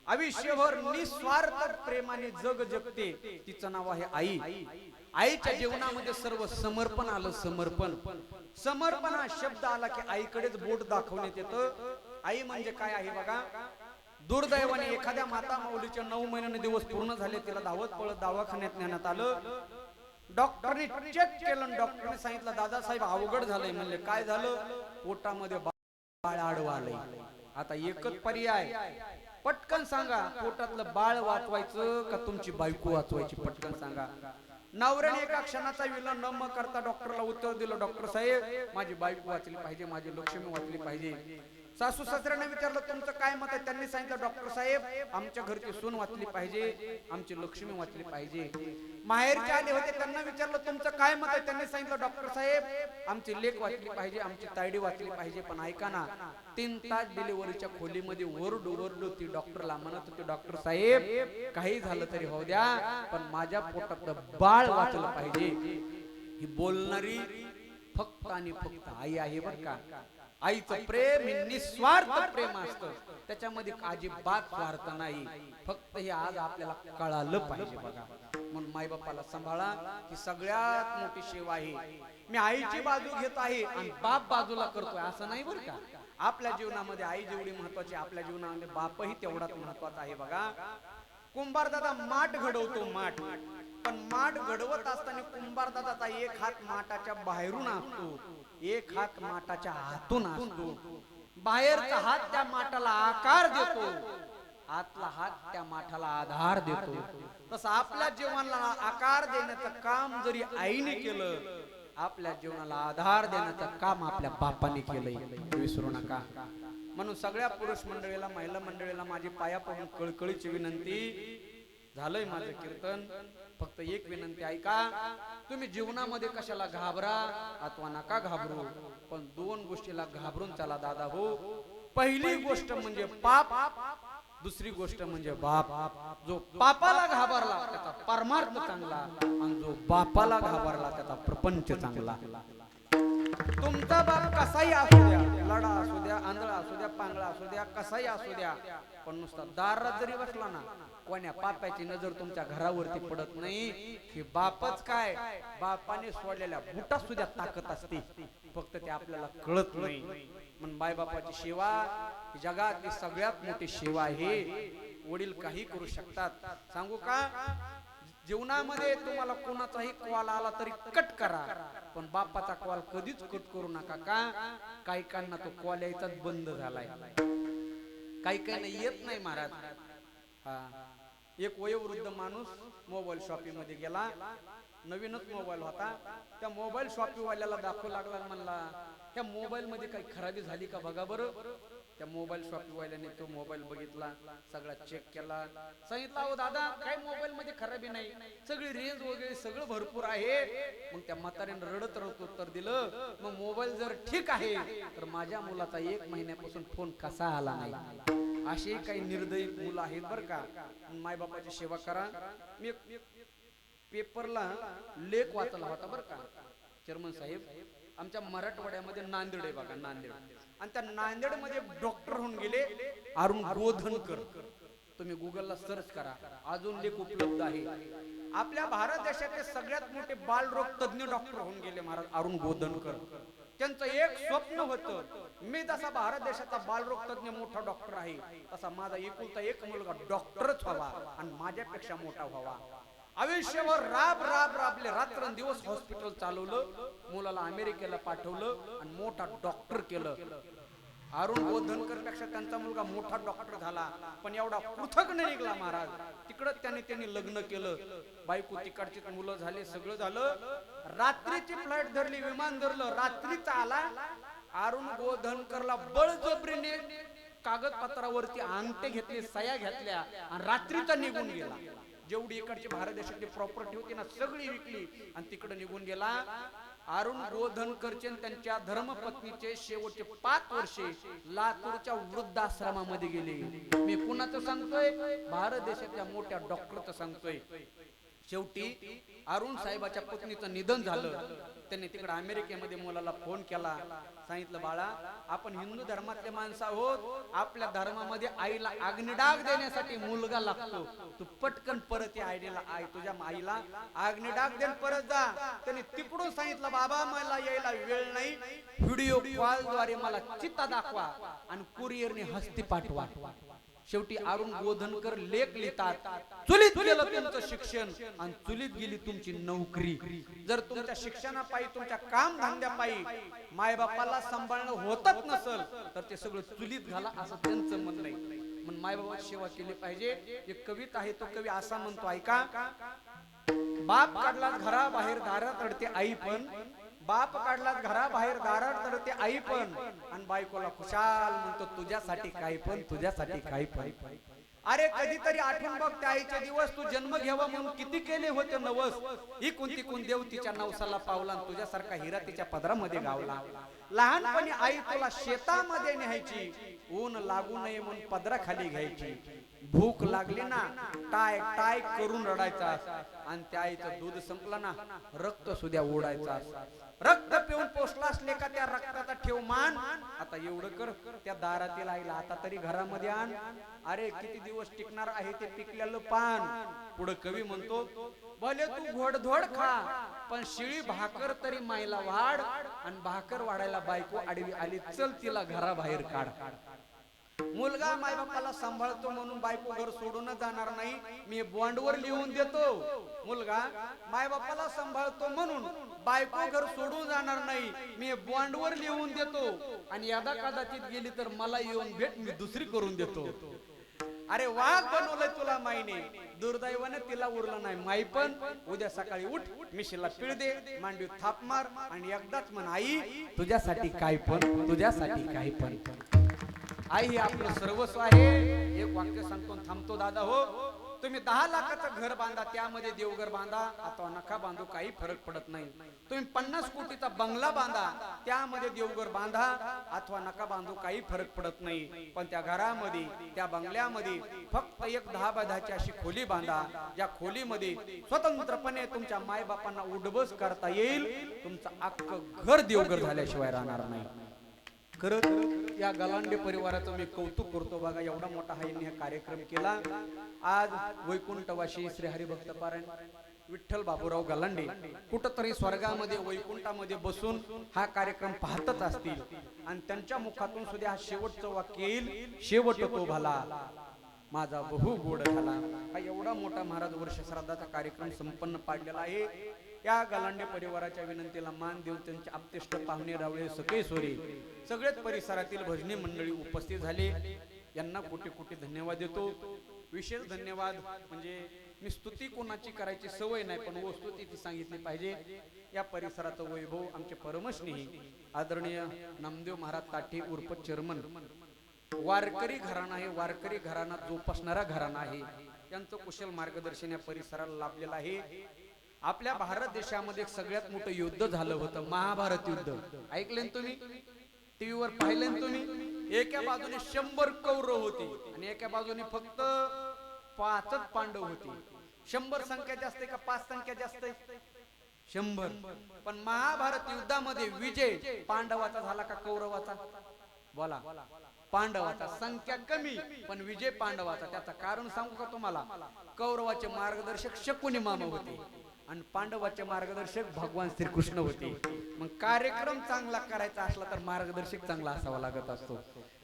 आयुष्यभर निस्वार्थ प्रेमाने जग जगते, तिचं नाव आहे आई. आईच्या जीवनामध्ये सर्व समर्पण आलं. समर्पण, समर्पण हा शब्द आला की आईकडेच बोट दाखवण्यात येतं. आई म्हणजे काय आहे बघा. दुर्दैवाने एखाद्या माता माऊलीच्या 9 महिन्याने दिवस पूर्ण झाले, तिला धावत पळत दवाखान्यात नेण्यात आलं. डॉक्टरने चेक केलं, डॉक्टरने सांगितलं दादासाहेब अवघड झालंय. म्हणले काय झालं? पोटामध्ये बाळ आडवं आलंय. आता एकच पर्याय, पटकन सांगा, पोटातलं बाळ वाचवायचं का तुमची बायको वाचवायची? पटकन सांगा. नवऱ्याने एका क्षणाचा विलंब न करता डॉक्टरला उत्तर दिलं, डॉक्टर साहेब माझी बायको वाचली पाहिजे, माझी लक्ष्मी वाचली पाहिजे. सासू सासऱ्याने विचारलं तुमचं काय मत आहे? त्यांनी सांगितलं डॉक्टर साहेब आमच्या घरची सून वाचली पाहिजे, आमची लक्ष्मी वाचली पाहिजे. माहेरचे आले होते, त्यांना विचारलं तुमचं काय मत आहे? त्यांनी सांगितलं डॉक्टर साहेब आमची लेक वाचली पाहिजे, आमची तायडी वाचली पाहिजे. पण ऐका ना, 3 तास डिलिव्हरीच्या खोलीमध्ये ओरडू ती डॉक्टरला म्हणत होती, डॉक्टर साहेब काही झालं तरी होऊ द्या, पण माझ्या पोटातलं बाळ वाचलं पाहिजे. ही बोलणारी फक्त आणि फक्त आई आहे बरं का. आईचं प्रेम हे निस्वार्थ प्रेम असतं, त्याच्यामध्ये अजिबात स्वार्थ नाही. फक्त हे आज आपल्याला कळालं पाहिजे बघा. म्हणून मायबापाला सांभाळा, ही सगळ्यात मोठी सेवा आहे. मी आईची बाजू घेत आहे आणि बाप बाजूला करतोय असं नाही बरं का. आपल्या जीवनामध्ये आई जेवढी महत्वाची, आपल्या जीवनामध्ये बापही तेवढाच महत्वाचा आहे बघा. कुंभार दादा माठ घडवतो, माठ. पण माठ घडवत असताना कुंभार दादाचा एक हात माठाच्या बाहेरून असतो, एक हात माठाच्या आतून असतो. बाहेरचा हात त्या माठाला आकार देतो, आतला हात त्या माठाला आधार देतो. तसं आपल्या जीवनाला आकार देण्याचं काम जरी आईने केलं, आपल्या जीवनाला आधार देण्याचं काम आपल्या बापाने केलंय, विसरू नका. म्हणून सगळ्या पुरुष मंडळीला, महिला मंडळीला माझी पाया पडून कळकळीची विनंती. झालंय माझं कीर्तन, फक्त एक विनंती ऐका. तुम्ही जीवनामध्ये कशाला घाबरा अथवा नका घाबरू, पण 2 गोष्टीला घाबरून चला दादा हो. पहिली गोष्ट म्हणजे पाप, दुसरी गोष्ट म्हणजे बाप. जो पापाला घाबरला त्याचा परमार्थ चांगला, आणि जो बापाला घाबरला त्याचा प्रपंच चांगला. तुमचा बाप कसाही असू द्या, लडा असू द्या, आंधळा असू द्या, पांगळा असू द्या, कसाही असू द्या, पण नुसता दारात जरी बसला ना, कोण्या पाप्याची नजर तुमच्या घरावरती पडत नाही. की बापच काय, बापाने सोडलेल्या बुटात सुद्धा ताकद असते, फक्त ते आपल्याला कळत नाही. म्हणून बाय बापाची सेवा ही जगातली सगळ्यात मोठी सेवा आहे. वडील काही करू शकतात. सांगू का, जीवनामध्ये तुम्हाला कोणाचाही कॉल आला तरी कट करा, पण बापाचा कॉल कधीच कट करू नका. का काही काहींना तो कॉल यायचाच बंद झालाय, काही काहींना येत नाही महाराज. हा, एक वयोवृद्ध माणूस मोबाईल शॉपिंग मध्ये गेला, नवीनच मोबाईल होता. त्या मोबाईल शॉपिंग वाल्याला दाखवू लागला, म्हणला त्या मोबाईल मध्ये काही खराबी झाली का बघा बरं. त्या मोबाईल शॉपिंग वाल्याने तो मोबाईल बघितला, सगळा चेक केला, सांगितलं अहो दादा काय मोबाईल मध्ये खराबी नाही, सगळी रेंज वगैरे सगळं भरपूर आहे. मग त्या म्हाताऱ्याने रडत रडत उत्तर दिलं, मग मोबाईल जर ठीक आहे तर माझ्या मुलाचा 1 महिन्यापासून फोन कसा आला नाही. असे काही निर्दयी मुलं आहेत बरं का. मायबापाची सेवा करा. मी पेपरला लेख वाचला होता बरं का, चेअरमन साहेब, आमच्या मराठवाड्यामध्ये नांदेड आहे बघा, नांदेड, आणि त्या नांदेड मध्ये डॉक्टर होऊन गेले अरुण गोधनकर. तुम्ही गुगलला सर्च करा, अजून लेख उपलब्ध आहे. आपल्या भारत देशाचे सगळ्यात मोठे बालरोग तज्ञ डॉक्टर होऊन गेले महाराज अरुण गोधनकर. त्यांचं एक स्वप्न होतं, मी जसा भारत देशाचा बालरोग तज्ञ मोठा डॉक्टर आहे, तसा माझा एकुलता एक मुलगा डॉक्टरच व्हावा आणि माझ्यापेक्षा मोठा व्हावा. आयुष्यभर राबले, रात्रंदिवस हॉस्पिटल चालवलं, मुलाला अमेरिकेला पाठवलं आणि मोठा डॉक्टर केलं. अरुण गोधनकर पेक्षा त्यांचा मुलगा मोठा डॉक्टर झाला, पण एवढा पृथक नाही निघला महाराज. तिकडं त्यांनी लग्न केलं, बायको तिकडची मुलं झाले, सगळं झालं. रात्रीची फ्लाईट धरली, विमान धरलं, रात्रीचा आला. अरुण गोधनकरला बळजबरीने कागदपत्रावरती अंगठे घेतले, सह्या घेतल्या आणि रात्रीचा निघून गेला. जेवढी इकडची भारत देशातली प्रॉपर्टी होती ना सगळी विकली आणि तिकडे निघून गेला. अरुण गोधनकरचे त्यांच्या धर्मपत्नीचे शेवटचे 5 वर्षे लातूरच्या वृद्धाश्रमामध्ये गेले. मी कुणाचं सांगतोय, भारत देशातल्या मोठ्या डॉक्टरचं सांगतोय. शेवटी अरुण साहेबाच्या पत्नीचं निधन झालं. त्यांनी तिकडे अमेरिकेमध्ये मुलाला फोन केला, सांगितलं बाळा आपण हिंदू धर्मातले माणसं आहोत, आपल्या धर्मामध्ये आईला अग्निडाग देण्यासाठी मुलगा लागतो, तू पटकन परत या आईला, आई तुझ्या आईला अग्निडाग देऊन परत जा. त्यांनी तिकडून सांगितलं बाबा मला यायला वेळ नाही, व्हिडिओ कॉल द्वारे मला चित्ता दाखवा आणि कुरिअरने हस्ती पाठवा. शेवटी अरुण गोधनकर लेख लिहितात, चुलीत गेलं तुमचं शिक्षण आणि चुलीत गेली तुमची नोकरी. जर तुमच्या शिक्षणापायी, तुमच्या काम धंद्यापायी मायबापाला सांभाळणं होतच नसल तर ते सगळं चुलीत घाला असं त्यांचं म्हणणं आहे. म्हणून मायबापाची सेवा केली पाहिजे. एक कविता आहे, तो कवी असा म्हणतो, ऐका. बाप काढला घराबाहेर दारात अडते आई पण, बाप काढला घराबाहेर दारात तर ते आई पण, आणि बायकोला खुशाल म्हणतो तुझ्यासाठी काय पण, तुझ्यासाठी काय पण. अरे कधीतरी आठवण बघ त्या आईचे दिवस, तू जन्म घ्यावा म्हणून किती केले होते नवस. इकून तिकून देव तिच्या नवसाला पावला, तुझ्यासारखा हिरा तिच्या पदरामध्ये गावला. लहानपणी आई तुला शेतामध्ये न्यायची, ऊन लागू नये म्हणून पदराखाली घ्यायची. भूक लागली ना टाय टाय करून रडायचा, आणि त्या आईचं दूध संपलं ना रक्त सुद्धा ओढायचा. रक्त पिऊन पोसला असले का त्या रक्ताचा ठेव मान. आता एवढं कर, त्या दारातील आईला आता तरी घरामध्ये आण. अरे किती दिवस टिकणार आहे ते पिकलेलं पान. पुढे कवी म्हणतो, भले तू घोडधोड खा पण शिळी भाकर तरी मायला वाढ, आणि भाकर वाढायला बायको आडवी आली, चल तिला घराबाहेर काढ. मुलगा मायबापाला सांभाळतो म्हणून बायको घर सोडून जाणार नाही, मी बॉन्डवर लिहून देतो. मुलगा मायबापाला सांभाळतो म्हणून बायको घर सोडून जाणार नाही, मी बॉन्डवर लिहून देतो, आणि यदा कदाचित गेली तर मला येऊन भेट, मी दुसरी करून देतो. अरे वाघ बनवलंय तुला माईने, दुर्दैवाने तिला उरलं नाही माई पण. उद्या सकाळी उठ, मिशीला पिळ दे, मांडी थाप मार, आणि एकदाच म्हण आई तुझ्यासाठी काय पण, तुझ्यासाठी काय पण. आई हे आपलं सर्वस्व आहे. एक वाक्य सांगतो थांबतो दादा हो. तुम्ही 10 लाखाचं घर बांधा, त्यामध्ये देवघर बांधा अथवा नका बांधू, काही फरक पडत नाही. तुम्ही 50 कोटीचा बंगला बांधा, त्यामध्ये देवघर बांधा अथवा नका बांधू, काही फरक पडत नाही. पण त्या घरामध्ये, त्या बंगल्यामध्ये फक्त एक 10 बाय 10ची अशी खोली बांधा, ज्या खोलीमध्ये स्वतंत्रपणे तुमच्या मायबापांना उडबस करता येईल. तुमचं अख्खं घर देवघर झाल्याशिवाय राहणार नाही. खरंच या गलांडे परिवाराचं मी कौतुक करतो. बघा, एवढा मोठा हा कार्यक्रम केला. आज वैकुंठवासी श्री हरिभक्त पारायण विठ्ठल बाबूराव गलांडे कुठंतरी स्वर्गामध्ये वैकुंठामध्ये बसून हा कार्यक्रम पाहतच असतील आणि त्यांच्या मुखातून सुद्धा हा शेवटचं वाक्य येईल, शेवट तो भला माझा बहु गोड झाला. हा एवढा मोठा महाराज वर्ष श्राद्धाचा कार्यक्रम संपन्न पाडलेला आहे. या गलांडे परिवाराच्या विनंतीला मान देऊन त्यांचे आप्तेष्ट पाहुणे रावळे सगळे सोरे सगळेच परिसरातील भजनी मंडळी उपस्थित झाले. यांना कोटी कोटी धन्यवाद देतो. विशेष धन्यवाद म्हणजे मी स्तुती कोणाची करायची सवय नाही, पण वस्तुस्थिती ती सांगितली पाहिजे. या परिसराचं वैभव आमचे परमस्नेही आदरणीय नामदेव महाराज ताठे उर्फ चेअरमन, वारकरी घराणा आहे, वारकरी घराणा जोपासणारा घराणा आहे. यांचं कुशल मार्गदर्शन या परिसराला लाभलेलं आहे. आपल्या भारत देशामध्ये सगळ्यात मोठं युद्ध झालं होतं, महाभारत युद्ध. ऐकलं तुम्ही, टीव्हीवर पाहिलं तुम्ही. एका बाजूने 100 कौरव होते आणि एका बाजूने फक्त 5च पांडव होते. 100 संख्या जास्त आहे का 5 संख्या जास्त आहे? 100. पण महाभारत युद्धामध्ये विजय पांडवाचा झाला का कौरवाचा? बोला. पांडवाचा. संख्या कमी पण विजय पांडवाचा. त्याचं कारण सांगू का तुम्हाला? कौरवाचे मार्गदर्शक शकुनी मामा होते आणि पांडवाचे मार्गदर्शक भगवान श्रीकृष्ण होते. मग कार्यक्रम चांगला करायचा असला तर मार्गदर्शक चांगला असावा लागत असतो.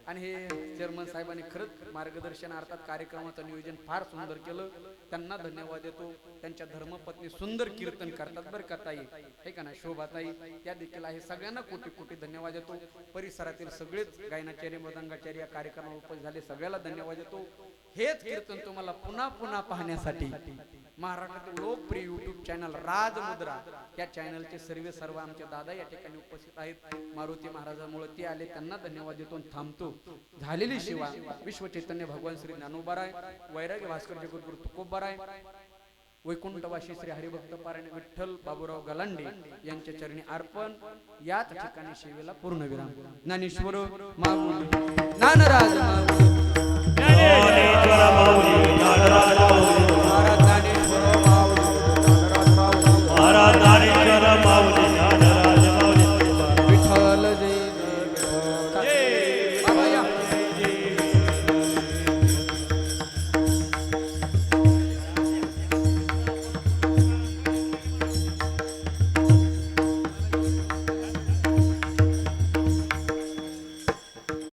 आणि हे चेअरमन साहेबांनी खरंच मार्गदर्शन अर्थात कार्यक्रमाचं नियोजन फार सुंदर केलं. त्यांना धन्यवाद देतो. त्यांच्या धर्मपत्नी सुंदर कीर्तन करतात बरं का ताई, हे का ना, शोभाताई, त्या देखील आहे. सगळ्यांना कोटी कोटी धन्यवाद देतो. परिसरातील सगळेच गायनाचार्य मृदंगाचार्य या कार्यक्रमात उपस्थित झाले, सगळ्याला धन्यवाद देतो. हेच कीर्तन तुम्हाला पुन्हा पुन्हा पाहण्यासाठी महाराष्ट्रातील लोकप्रिय युट्यूब चॅनल राजमुद्रा या चॅनलचे सर्व आमचे दादा या ठिकाणी उपस्थित आहेत. मारुती महाराजांमुळे ते आले, त्यांना धन्यवाद देतो. थांबतो. झालेली शिवा विश्व चैतन्य भगवान श्री ज्ञानोबाराय, वैराग्य भास्कर जगद्गुरु तुकोबाराय, वैकुंठवासी श्री हरिभक्त पारायण विठ्ठल बाबूराव गलांडे यांच्या चरणी अर्पण. याच ठिकाणी सेवेला पूर्ण विराम. ज्ञानेश्वर माऊली ज्ञानराज